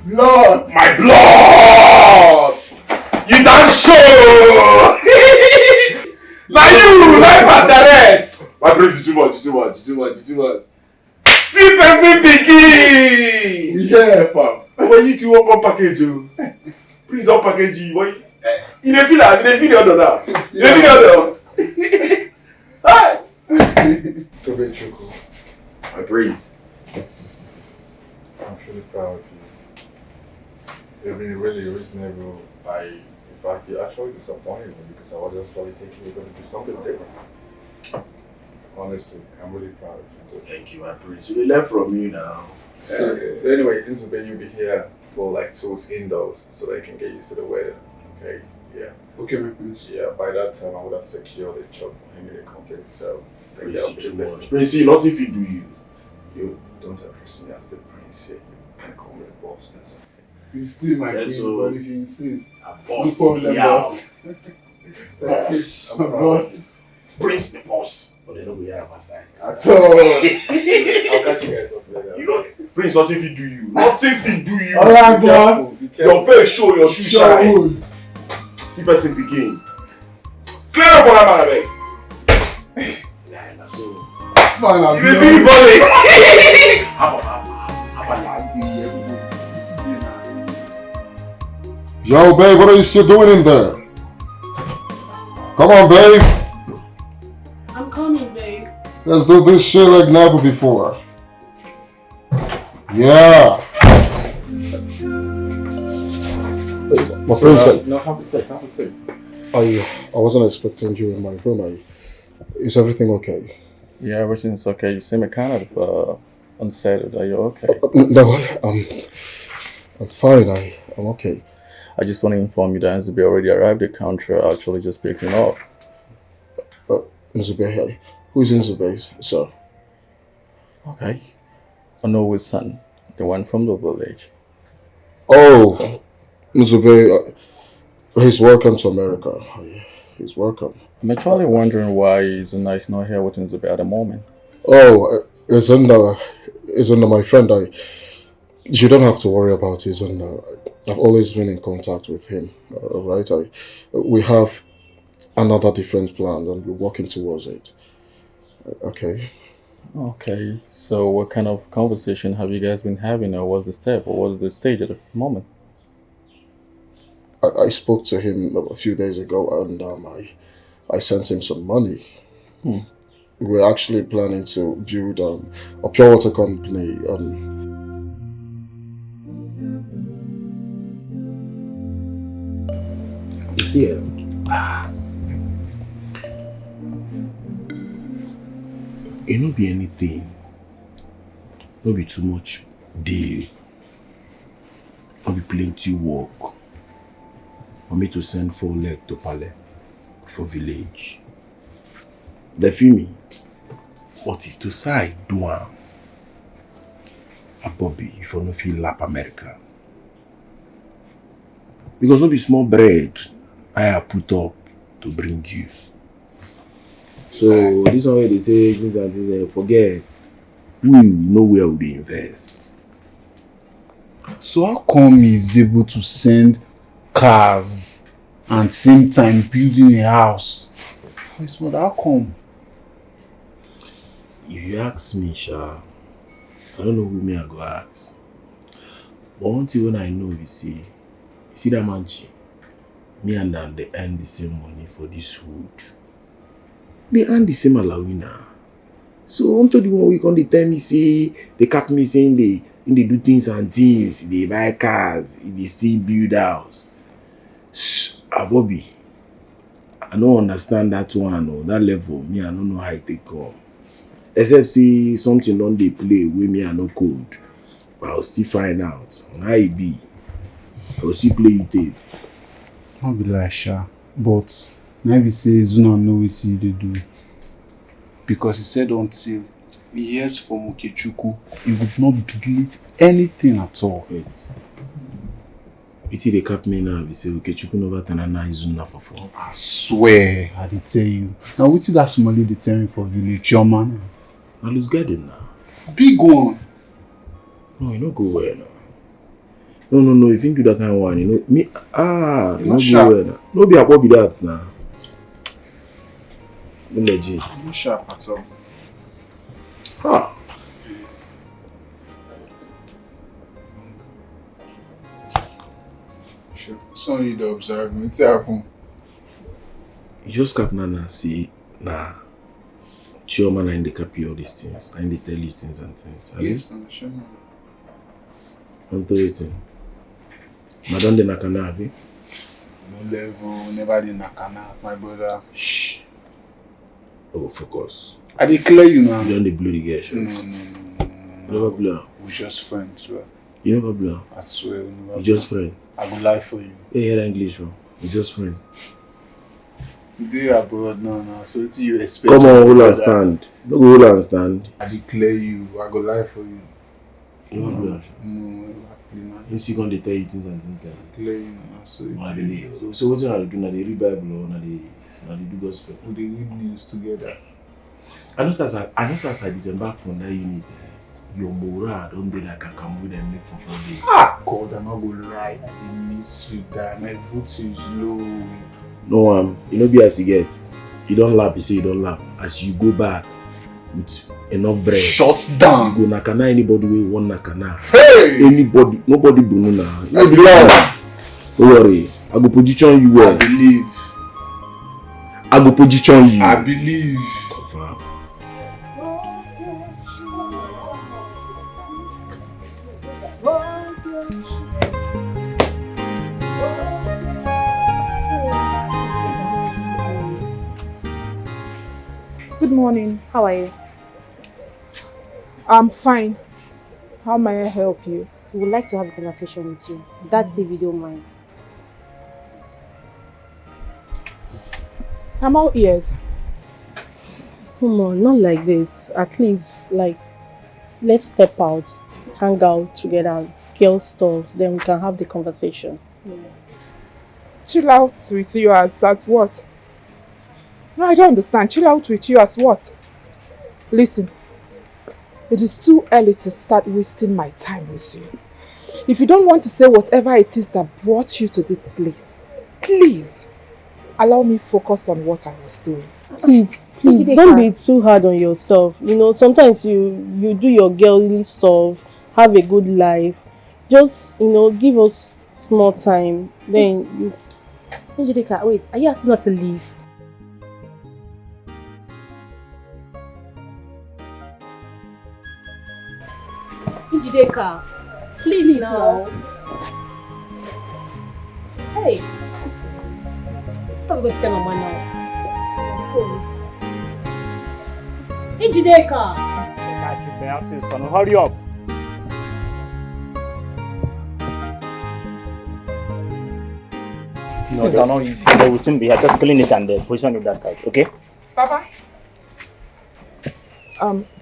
Blood, my blood! You done show! Now you life and direct! My praise is too much. See See person pikin! Yeah, fam. When you two one package, please all package you. You dey feel that? You dey feel the other now? You dey feel the other? Hi! Tobe Choko. My praise. I'm truly proud of you. You've been really reasonable. In fact, you actually disappointed me because I was just probably thinking you're going to do something different. Honestly, I'm really proud of you. So thank you, my praise. So they learn from you now. So anyway, Nzube, you'll be here for like 2 weeks indoors so that you can get used to the weather. Okay? Yeah. Okay, my prince. Yeah, by that time I would have secured a job for him in the company. So Prince, too much. Prince, not if you do you. You don't address me as the prince here. You can call me the boss. That's okay. You see my king, but if you insist, boss, no problem, boss. Boss. I'm boss. Prince the boss. But they don't go here on my side. At all. I'll catch you guys up later. You know, Prince, not if you do you. Not if you do you. Alright, boss. Your face show, your shoe shine. See person begin. Clear up for that man, abeg. Yeah, that's so. Man, you dey see me falling. Yo, babe, what are you still doing in there? Come on, babe. I'm coming, babe. Let's do this shit like never before. Yeah. My friend, no, have a seat, have a seat. I wasn't expecting you in my room. Is everything okay? Yeah, everything's okay. You seem kind of unsettled. Are you okay? No, I'm fine. I'm okay. I just want to inform you that Nzube already arrived at the country. Actually, just picking up. Nzube, who is Nzube, sir? Okay. Onowo's son, the one from the village. Oh, Nzube, he's welcome to America. He's welcome. I'm actually wondering why Izuna is not here with Nzube at the moment. Oh, Izuna, my friend, you don't have to worry about Izuna. I've always been in contact with him, right? We have another different plan and we're working towards it. Okay? Okay, so what kind of conversation have you guys been having, or what's the step, or what's the stage at the moment? I spoke to him a few days ago and I sent him some money. We're actually planning to build a pure water company. You see, it no be anything, no be too much deal, no be plenty work for me to send 4 leg to Palais for village. They feel me? But if to say do a Bobby, if I no feel lap America, because no be small bread I have put up to bring you. So this one where they say things and things, forget. We know where we invest. So how come he's able to send cars and same time building a house? How come? If you ask me, Sha, I don't know who me I go ask. But one thing when I know is you see that man, me and them they earn the same money for this wood. They earn the same alawina. So until the one week on the tell me say they cap me saying they do things and things, they buy cars, they still build house. Bobby, I don't understand that one or that level. Me, I don't know how it take come. Except see something on they play with me I no code. But I'll still find out on how it be. I will still play it tape. I'll be like Sha, but now we say Zuna know what he do. Because he said until he hears from Okechukwu, he would not believe anything at all. Wait. It's they cap me now, we say Okechukwu never tanana Izuna for 4. I swear, I did tell you. Now what's that Somali they tell me for village, your man? I lose garden now. Big one. No, you don't go well now. No, if you do that kind of one, you know, me, you don't go well now. No be about be that now. No legit. I'm not sharp at all. So you dey observe me. What's happen? You just cap Nana see, nah. Chioma na in the copy all these things. And they tell you things and things. Yes, I'm sure. I'm waiting. Madam de Nakana, abi? No level, never did Nakana, my brother. Shh. Oh, focus. I declare you now. You don't blow the girl, sure? No. You never blow her? We're just friends, bro. You never blow her? I swear, we never. You just friends? I will lie for you. Hey, hear English, bro. You just friends. You do abroad now, so what you expect? Come on, hold and stand. Don't go hold and stand. I declare you, I go lie for you. You never blow her? No, you see, when they tell you things and things like that. Declare you now, so you believe. So what you have to do now? They read Bible or now they do gospel? We dey read news together. I know as I disembark from that unit, your morale don't be like a come with and make for 4 days. Ah, God, I'm not gonna lie. I miss you, that my vote is low. No, you know, be as you get. You don't laugh, you say you don't laugh. As you go back with enough bread, shut down. You go nakana anybody wey want nakana. Hey! Anybody, nobody bununa. Don't worry, I go position you well. I believe. I go position you. I believe. Confirm. Good morning. How are you? I'm fine. How may I help you? We would like to have a conversation with you. That's if you don't mind. I'm all ears. Come on, not like this. At least, like, let's step out, hang out together as girl stuff, then we can have the conversation. Yeah. Chill out with you as what? No, I don't understand. Chill out with you as what? Listen, it is too early to start wasting my time with you. If you don't want to say whatever it is that brought you to this place, please allow me focus on what I was doing. Please, don't be too hard on yourself. You know, sometimes you do your girly stuff, have a good life. Just, you know, give us small time. Then you... Njideka, wait, are you asking us to leave? Njideka, please now. Hey, I'm going to tell Mama now. Njideka! Son, hurry up. Things are not easy. They will soon be here. Just clean it and position it that side, okay? Papa?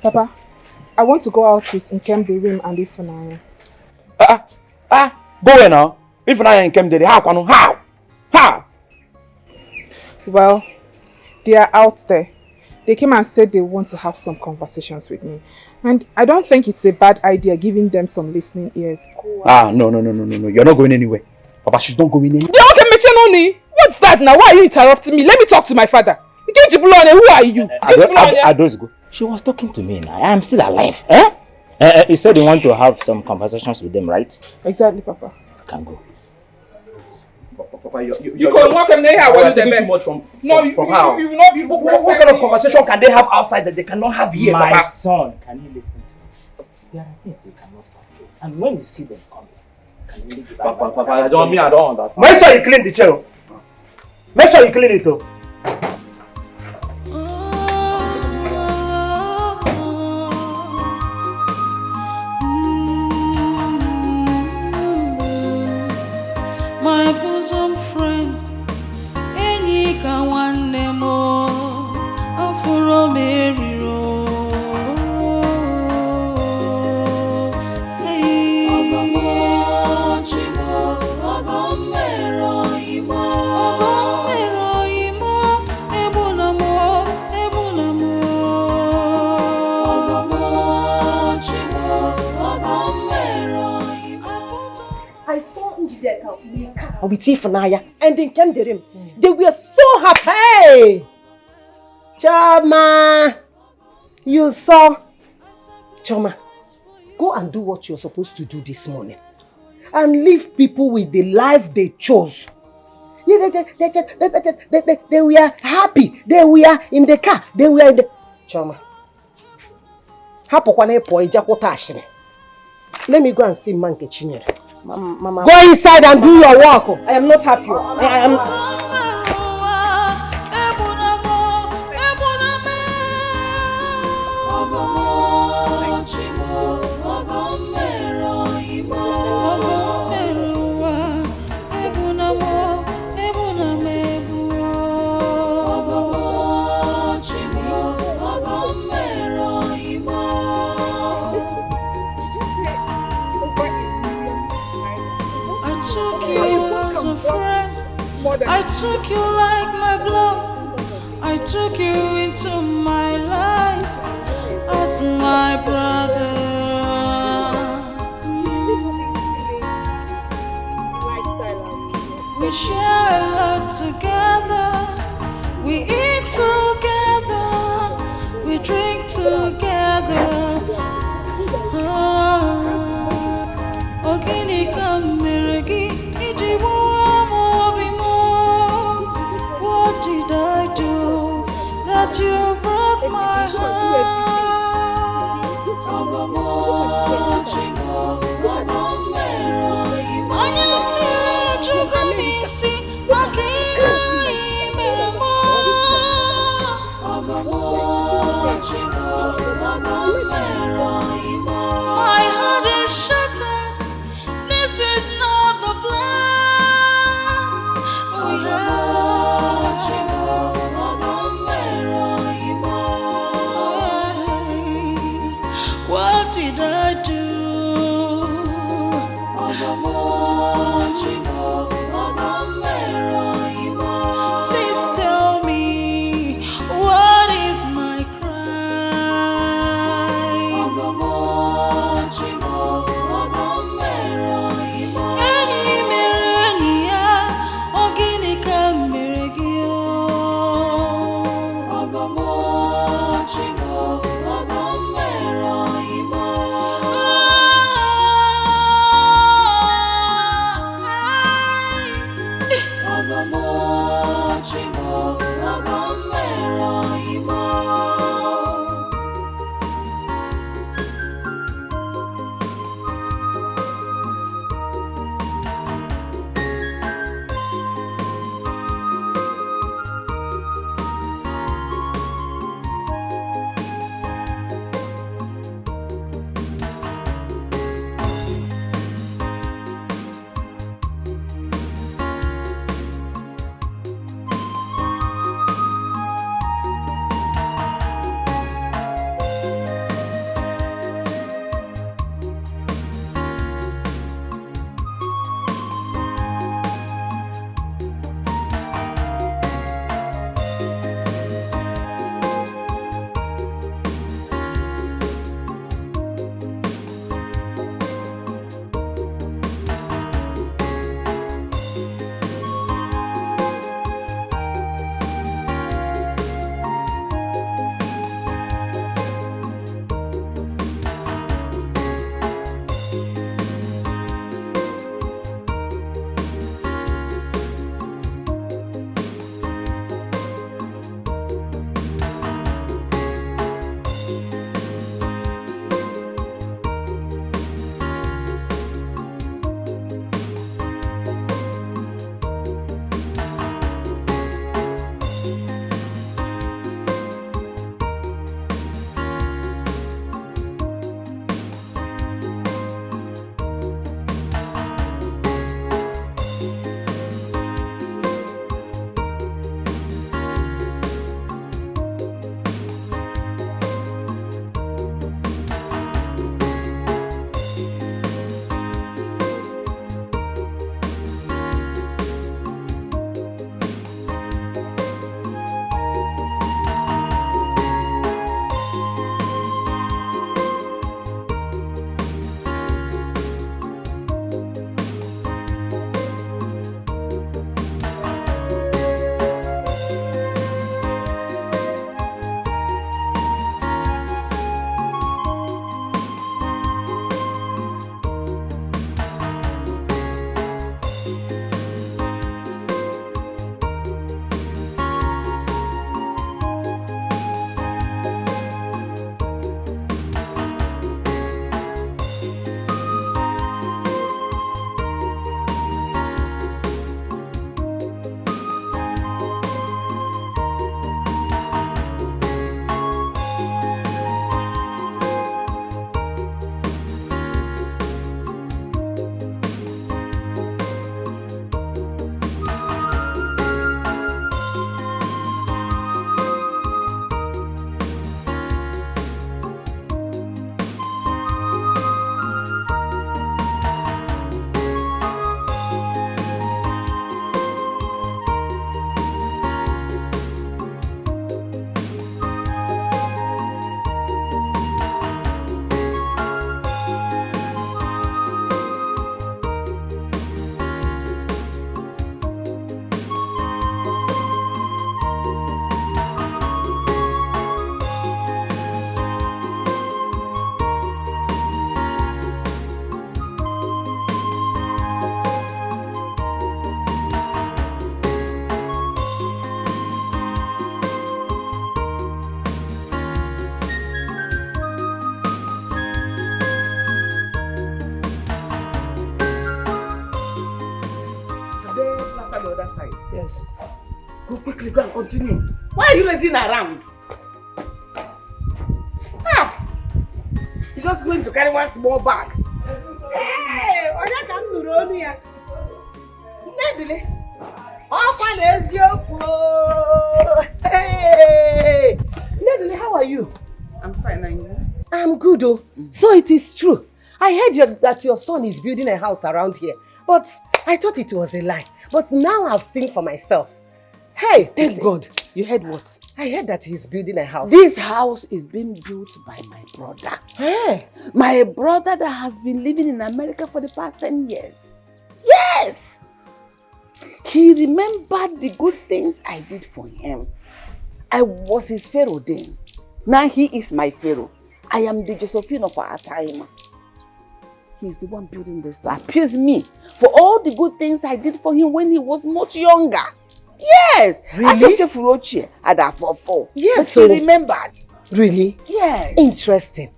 Papa, I want to go out with Nkembe, Rim, and Ifunanya. Go where now? Ifunanya and Nkembe, how? Well, they are out there. They came and said they want to have some conversations with me. And I don't think it's a bad idea giving them some listening ears. No. You're not going anywhere. Papa, she's not going anywhere. What's that now? Why are you interrupting me? Let me talk to my father. Who are you? Adosgo. She was talking to me now. I am still alive. He said he want to have some conversations with them, right? Exactly, Papa. You can go. Papa, you're taking too much from how? What kind of conversation can they have outside that they cannot have here, My Papa? son, can you listen to me? There are things you cannot control. And when you see them coming, can you give Papa, I don't understand. Make sure you clean the chair. Make sure you clean it up. My bosom friend, any can one more, Afuro Meriro. I saw Njideka with Ifunanya and then came to him. They were so happy. Hey! Choma! You saw? Choma, go and do what you're supposed to do this morning. and leave people with the life they chose. Yeah, they were happy. They were in the car. They were in the... Chama. Let me go and see Manke Chinyere. Mama. Go inside and do your work. I am not happy. I am... I took you like my blood. I took you into my life as my brother. We share a lot together. We eat together. We drink together. Ogini kameregi ijibu. What did I do that you broke my heart? My heart is shattered. This is not the plan. We what did I do? Please tell me, what is my crime? Any merenia, ogini kameregio. Go quickly, go and continue. Why are you lazing around? Ah! You're just going to carry one small bag. Hey! Oya ka m nụrụ onu ya. Nnedile. Ọkwa n'eziokwu. Hey! Nnedile, how are you? I'm fine, and you? I'm good, oh. So it is true. I heard that your son is building a house around here. But I thought it was a lie. But now I've seen for myself. Hey, thank God. You heard what? I heard that he's building a house. This house is being built by my brother. Hey. My brother that has been living in America for the past 10 years. Yes! He remembered the good things I did for him. I was his pharaoh then. Now he is my pharaoh. I am the Josephine of our time. He's the one building this to appease me for all the good things I did for him when he was much younger. Yes! Really? As Furochi at that 4-4. Yes, but so he remembered. Really? Yes. Interesting.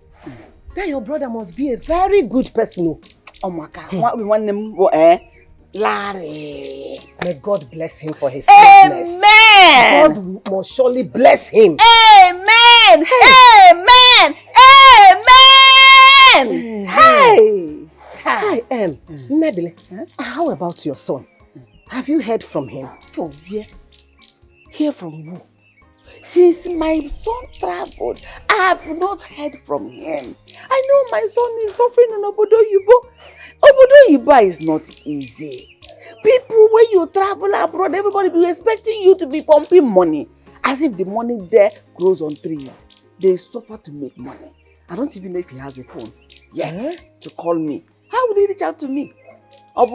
Then your brother must be a very good person. Oh my God. What we want them, Larry. May God bless him for his Amen. goodness. God must surely bless him. Amen. Hey. Amen. Amen. Hey. Hi, Nadine, how about your son? Have you heard from him? From where? Hear from who? Since my son traveled, I have not heard from him. I know my son is suffering in Obodo Yibo. Obodo Yibo is not easy. People, when you travel abroad, everybody be expecting you to be pumping money. As if the money there grows on trees. They suffer to make money. I don't even know if he has a phone yet to call me. How will he reach out to me? No,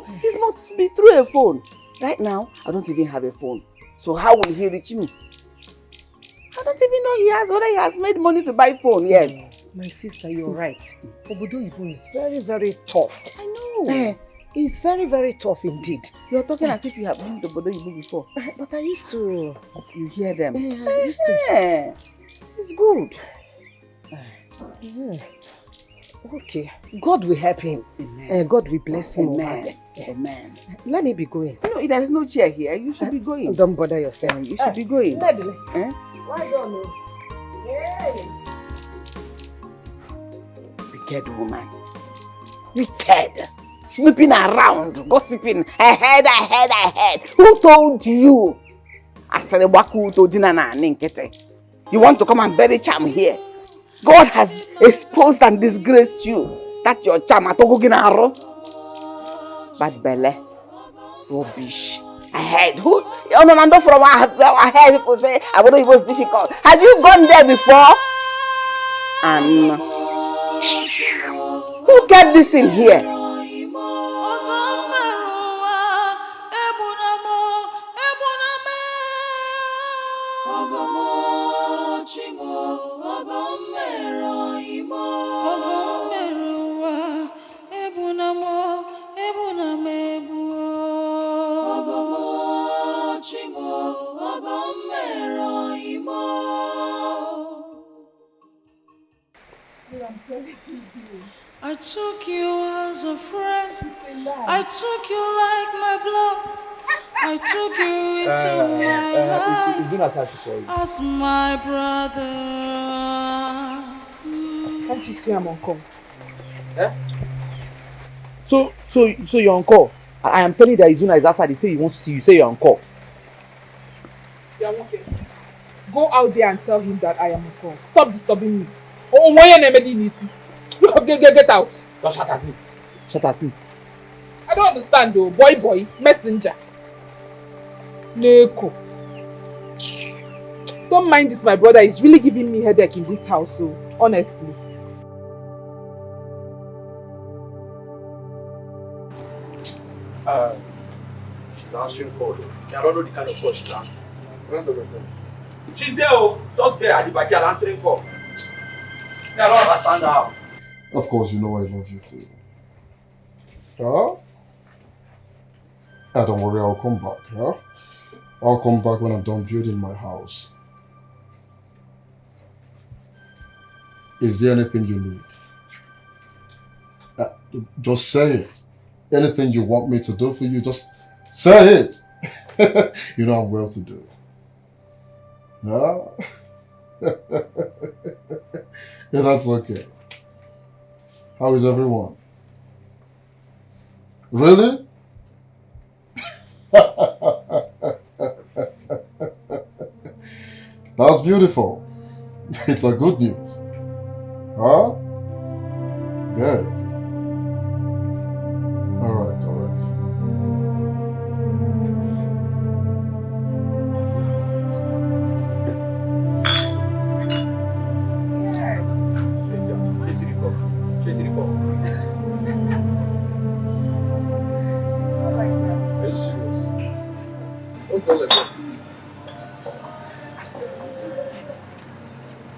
it must be through a phone. Right now, I don't even have a phone. So how will he reach me? I don't even know whether he has made money to buy phone yet. My sister, you're right. Obodo Yibo is very, very tough. I know. It's very, very tough indeed. You're talking as if you have been to Obodo Yibo before. But I used to. You hear them? I used to. It's good. Okay. God will help him. Amen. God will bless him. Amen. Amen. Let me be going. No, there is no chair here. You should be going. Don't bother your family. You should be going. Why don't you? Hey. Wicked woman. Wicked. Snooping around, gossiping. I heard. Who told you? You want to come and bury charm here? God has exposed and disgraced you. That your charm. Bad belly. Rubbish. I heard. Who? From I heard people say, I thought it was difficult. Have you gone there before? And who kept this thing here? I took you as a friend. I took you like my blood. I took you into my life as my brother. Can't you see I'm on call? So you're on call. I am telling you that Izuna is outside. He say he wants to see you. Say you're on call. Yeah, okay. Go out there and tell him that I am on call. Stop disturbing me. Oh, why are you look, get out. Don't shout at me. Shout at me. I don't understand though. Boy, messenger. Neko. Don't mind this, my brother. He's really giving me headache in this house, so honestly. She's answering call. I don't know the kind of call she's answering. She's there, just there at the backyard answering call. I don't understand how. Of course, you know I love you too. Huh? Don't worry, I'll come back, huh? I'll come back when I'm done building my house. Is there anything you need? Just say it. Anything you want me to do for you, just say it. You know I'm well to do. No? Yeah, that's okay. How is everyone? Really? That's beautiful. It's a good news. Huh? Good. Alright, alright. Are you serious? What's not like that?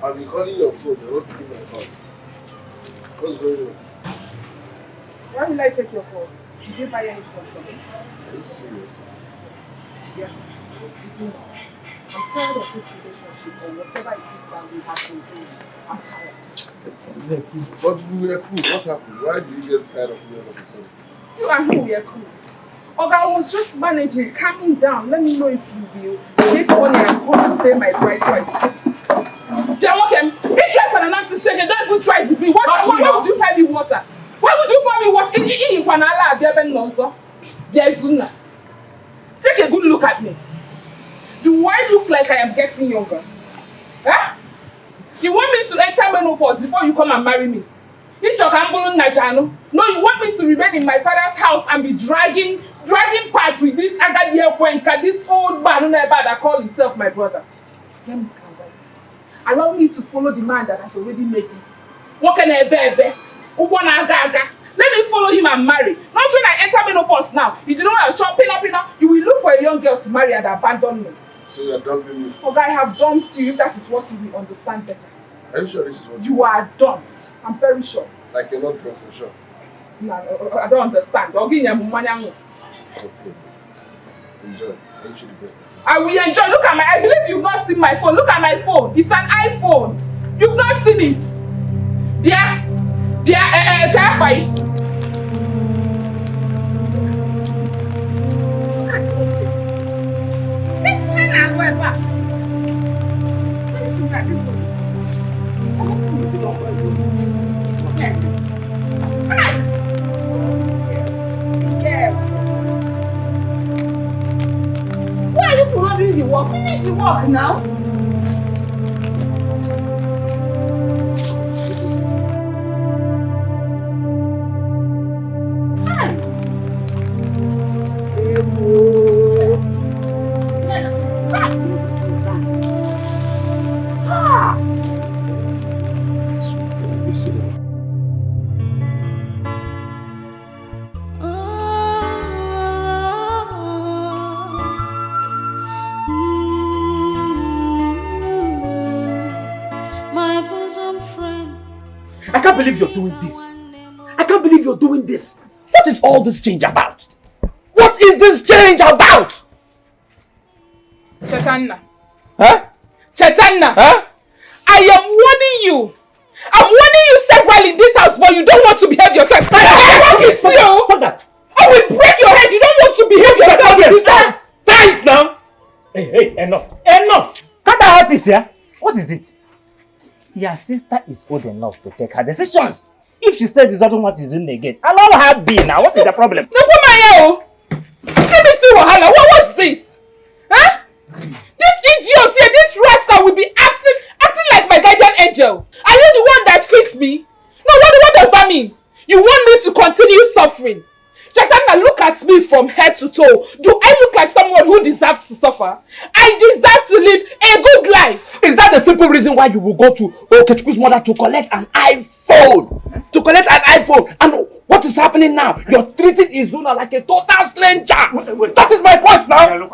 I've been calling your phone, you're not picking my call. What's going on? Why will I take your calls? Did you buy any phone from me? Are you serious? Yeah. Listen, I'm tired of this relationship or whatever it is that we have been doing. I'm tired. But we were cool. What happened? Why did you get tired of me all of a sudden? You and me, we are cool. Oga, I was just managing, calming down. Let me know if you will make money and come to pay my bride price. Then okay, he tried for an answer saying, don't even try with me. Why would you buy me water? Why would you buy me water? Take a good look at me. Do I look like I am getting younger? Huh? You want me to enter menopause before you come and marry me? No, you want me to remain in my father's house and be dragging parts with this Agadia Kwenka, this old man that call himself my brother. Let me tell you. Allow me to follow the man that has already made it. What can I bear? Let me follow him and marry. Not when I enter menopause now. You don't want to chop up, you will look for a young girl to marry and abandon me. So you are dumping me? Okay, I have dumped you if that is what you will understand better. Are you sure this is what you are dumped? I'm very sure. Like you're not drunk for sure? No, I don't understand. Okay. Enjoy. I wish you the best. I will enjoy. Look at I believe you've not seen my phone. Look at my phone. It's an iPhone. You've not seen it. Careful. Why are you doing the work? Finish the work now. I can't believe you're doing this. I can't believe you're doing this. What is all this change about? What is this change about? Chaitanya. Huh? Chaitanya. Huh? I am warning you. I'm warning you severally in this house, but you don't want to behave yourself. I will kiss you. Stop that. I will break your head. You don't want to behave yourself in this house. Time now. Hey, enough. Enough. Can't I help this here? What is it? Your sister is old enough to take her decisions. If she said she doesn't want his own again, allow her be now. What is the problem? See wahala. What's this? Huh? This idiot here, this rascal will be acting like my guardian angel. Are you the one that fits me? No, what does that mean? You want me to continue suffering? Chaitanya, look at me from head to toe. Do I look like someone who deserves to suffer? I deserve to live a good life. Is that the simple reason why you will go to Okechukwu's mother to collect an iPhone? To collect an iPhone? And what is happening now? You're treating Izuna like a total stranger. Wait. That is my point now. Look.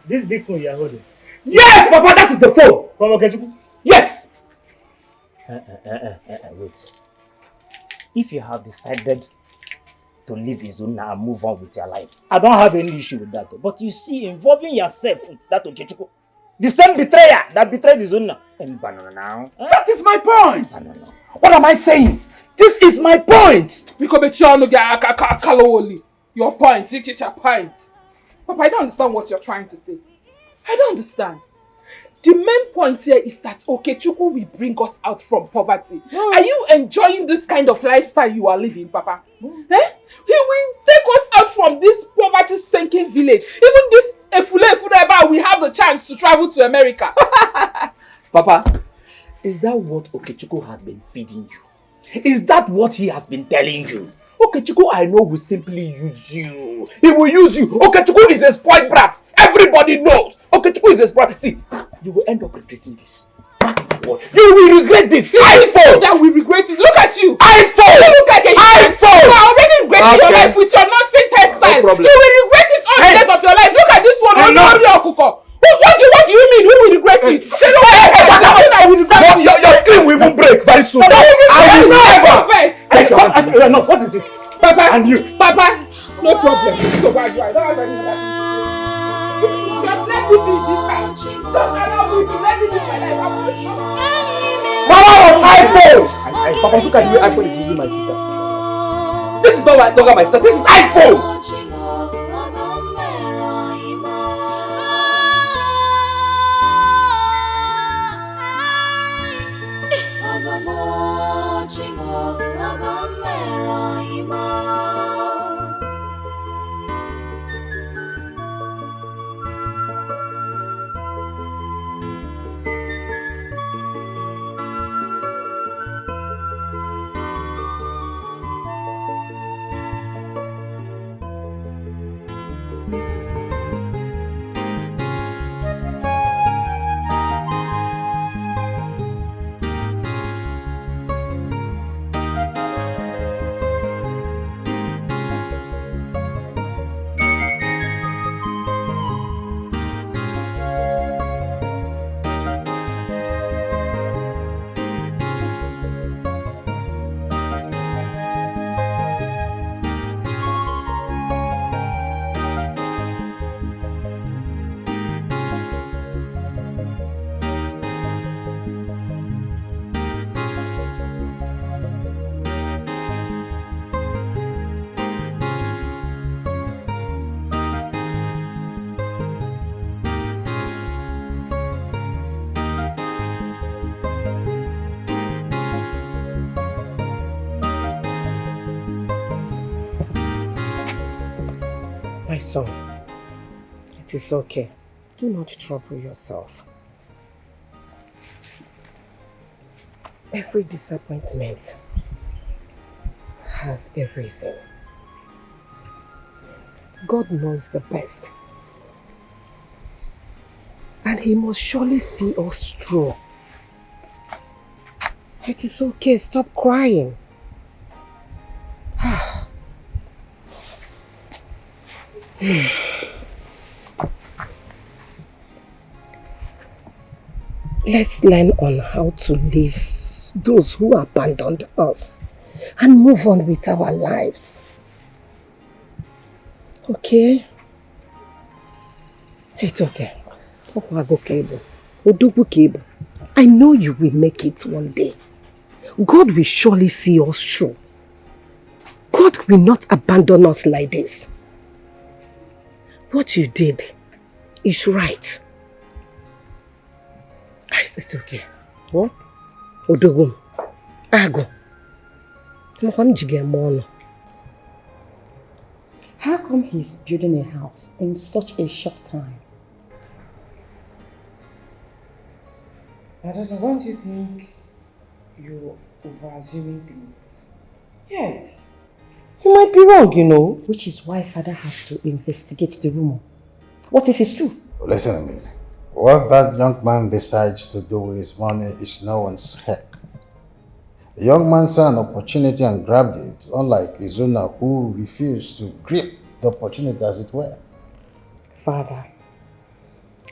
This big phone you are holding. Yes, Papa, that is the phone. From Okechukwu? Yes. Wait. If you have decided to leave Izuna and move on with your life, I don't have any issue with that. But you see, involving yourself with that Okechukwu, the same betrayer that betrayed Izuna. Now. That is my point. What am I saying? This is my point. Your point, it's a point. Papa, I don't understand what you're trying to say. I don't understand. The main point here is that Okechukwu will bring us out from poverty. No. Are you enjoying this kind of lifestyle you are living, Papa? No. Eh? He will take us out from this poverty-stinking village. Even this Efule we have the chance to travel to America. Papa, is that what Okechukwu has been feeding you? Is that what he has been telling you? Okechukwu, I know, will simply use you. He will use you. Okechukwu is a spoiled brat. Everybody knows. Okechukwu is a spoiled. See, you will end up regretting this. You will regret this. iPhone! That we regret it. Look at you. iPhone! You look like a iPhone! You are already regretting your life with your nonsense hairstyle. No problem. You will regret it all the rest of your life. Look at this one. What do you mean? Who will regret it? I will regret it. Your screen will even break very soon. I will never. No, what is it? Papa, and you. Papa, no problem. So why do I don't have anything? Just let me be this time. Just allow me to let me live my life. Mama, iPhone! Papa, look at the way iPhone is using my sister. This is not my sister. This is iPhone! My son, it is okay. Do not trouble yourself. Every disappointment has a reason. God knows the best. And He must surely see us through. It is okay. Stop crying. Let's learn on how to leave those who abandoned us and move on with our lives. Okay? It's okay. I know you will make it one day. God will surely see us through. God will not abandon us like this. What you did is right. It's okay. What? Odogum. Ago. How come he's building a house in such a short time? Don't you think you're over-assuming things? Yes. You might be wrong, you know. Which is why Father has to investigate the rumor. What if it's true? Listen to me. What that young man decides to do with his money is no one's heck. The young man saw an opportunity and grabbed it, unlike Izuna, who refused to grip the opportunity as it were. Father,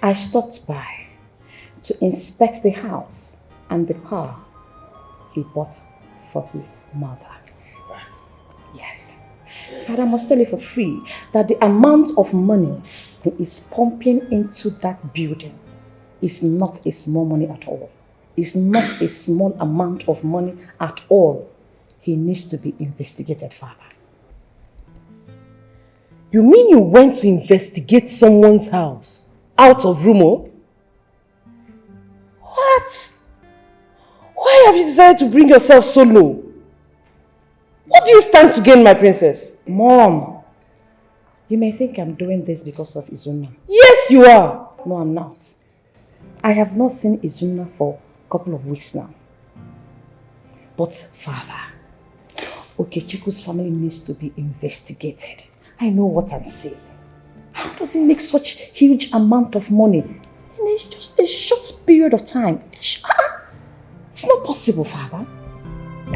I stopped by to inspect the house and the car he bought for his mother. Yes. Father, I must tell you for free that the amount of money he is pumping into that building is not a small money at all. It's not a small amount of money at all. He needs to be investigated, Father. You mean you went to investigate someone's house out of rumor? What? Why have you decided to bring yourself so low? What do you stand to gain, my princess? Mom, you may think I'm doing this because of Izuna. Yes, you are. No, I'm not. I have not seen Izuna for a couple of weeks now. But Father, Okechiku's family needs to be investigated. I know what I'm saying. How does he make such huge amount of money in just a short period of time? It's not possible, Father.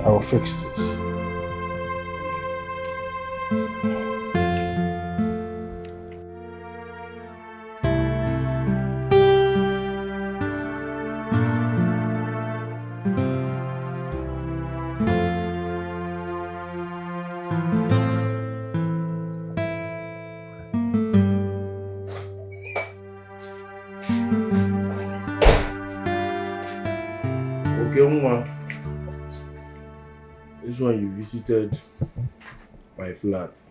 I will fix this. This one you visited my flat.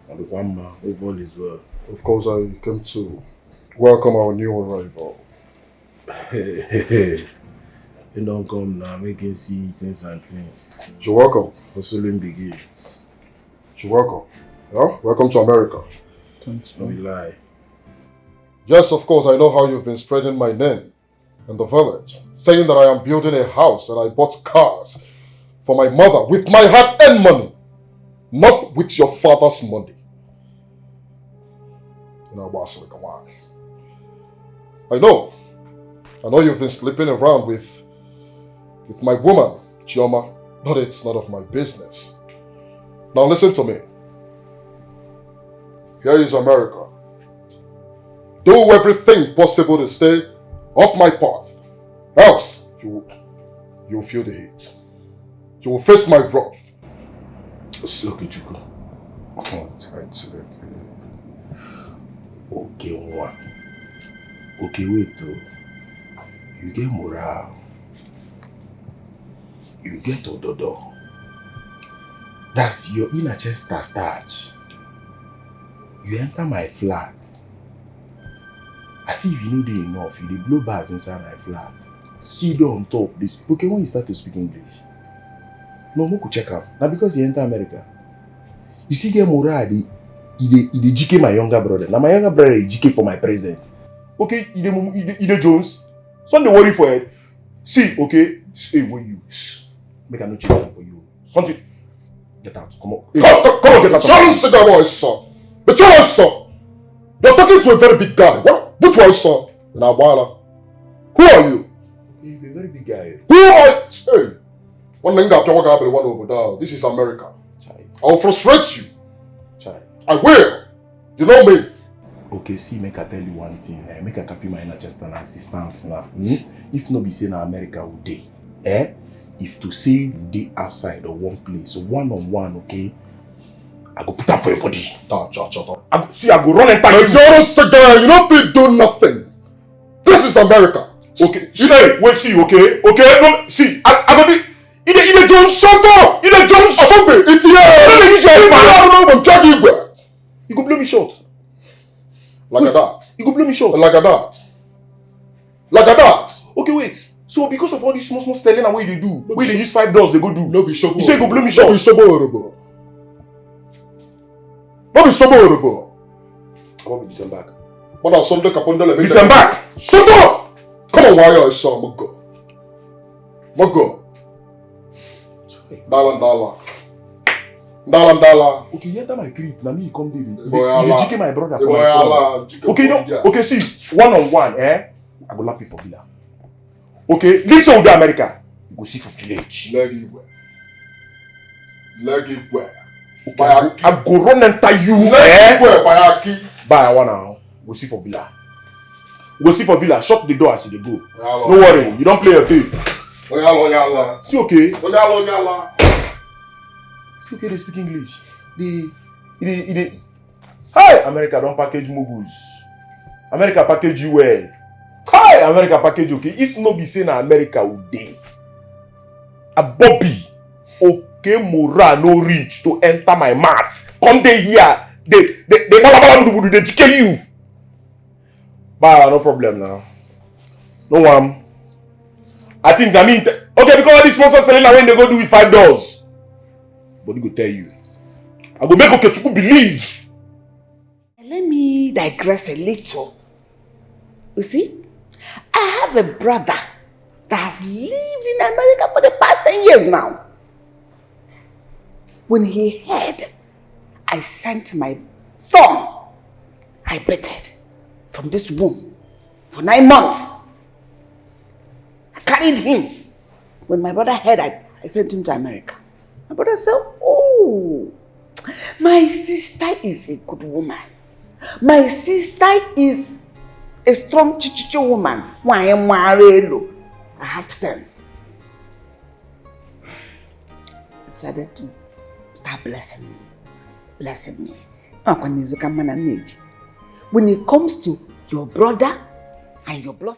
And the grandma, hope all is well. Of course, I came to welcome our new arrival. You don't come now, making see things and things. You're welcome. Hustling begins. You're welcome. Yeah? Welcome to America. Thanks, no lie. Yes, of course, I know how you've been spreading my name in the village, saying that I am building a house and I bought cars for my mother with my hard-earned money, not with your father's money. You know, boss, like, come on. I know you've been sleeping around with my woman, Chioma, but it's none of my business. Now listen to me. Here is America. Do everything possible to stay off my path. Else, you'll feel the heat. You will face my wrath. Okay, Chuku. Okay, one. Okay, wait though. You get morale. You get ododo. That's your inner chest starch. You enter my flat. As if you know they enough, you dey blow bars inside my flat. See you on top this. Okay, when you start to speak English. No, I could check out. Now because you enter America. You see get morale, he dey GK my younger brother. Now my younger brother is GK for my present. Okay, he dey Jones. Something worry for it. See, okay, stay with you. Make a no change for you. Something. Get out. Come on. Hey. Come on, get out. Don't sit down, my son. But your son. You're talking to a very big guy. Which one, son? Nawala. Who are you? You're a very big guy. Who are you? Hey. One thing I one over there. This is America. I'll frustrate you. I will. You know me. Okay, see, make I tell you one thing. Make I copy my inner chest and assistance now. If no be say na America would day. If to say you day outside or one place, so one-on-one, okay, I go put up for your body. Shut up. I go run and tag you. You don't feel do nothing. This is America. Okay, wait, see, okay? Okay, no, see, I go be. Ide Jones, shut up! Ide Jones! It's here! You go blow me short. Like that. You go blow me short. Like that. Okay, wait. So because of all this small selling and what they do, where they use $5 they go do. No be shobo. You say you go blow me short. No be shobo. I want to disembark. What are some capondele? Disembark! Shut up! Come on, why are you so Mogo? Dollar. Okay, you enter my crib. Now me you come baby. You GK my brother for my phone. Okay, no. Okay, see, one-on-one, I go lap you for villa. Okay, this will do America. You go see for village. Leggy where? I go run enter you. Buy one now. Go see for villa. Shut the door as they go. No worry, you don't play your tape. See okay. See okay, they speak English. They Hi, America don't package moguls. America package you well. Hi, America package okay. If no be saying America would day. A Bobby. Okay, Mora no reach to enter my mat. Come day here. they kill you. But no problem now. No one. Okay, because all these sponsors selling when they go do with $5. But they go tell you. I go make Okechukwu believe. Let me digress a little. You see, I have a brother that has lived in America for the past 10 years now. When he heard I sent my son, I betted from this womb for 9 months. I carried him. When my brother heard I sent him to America, my brother said, oh, my sister is a good woman. My sister is a strong chichicho woman. I have sense. He decided to start blessing me. Blessing me. When it comes to your brother and your blood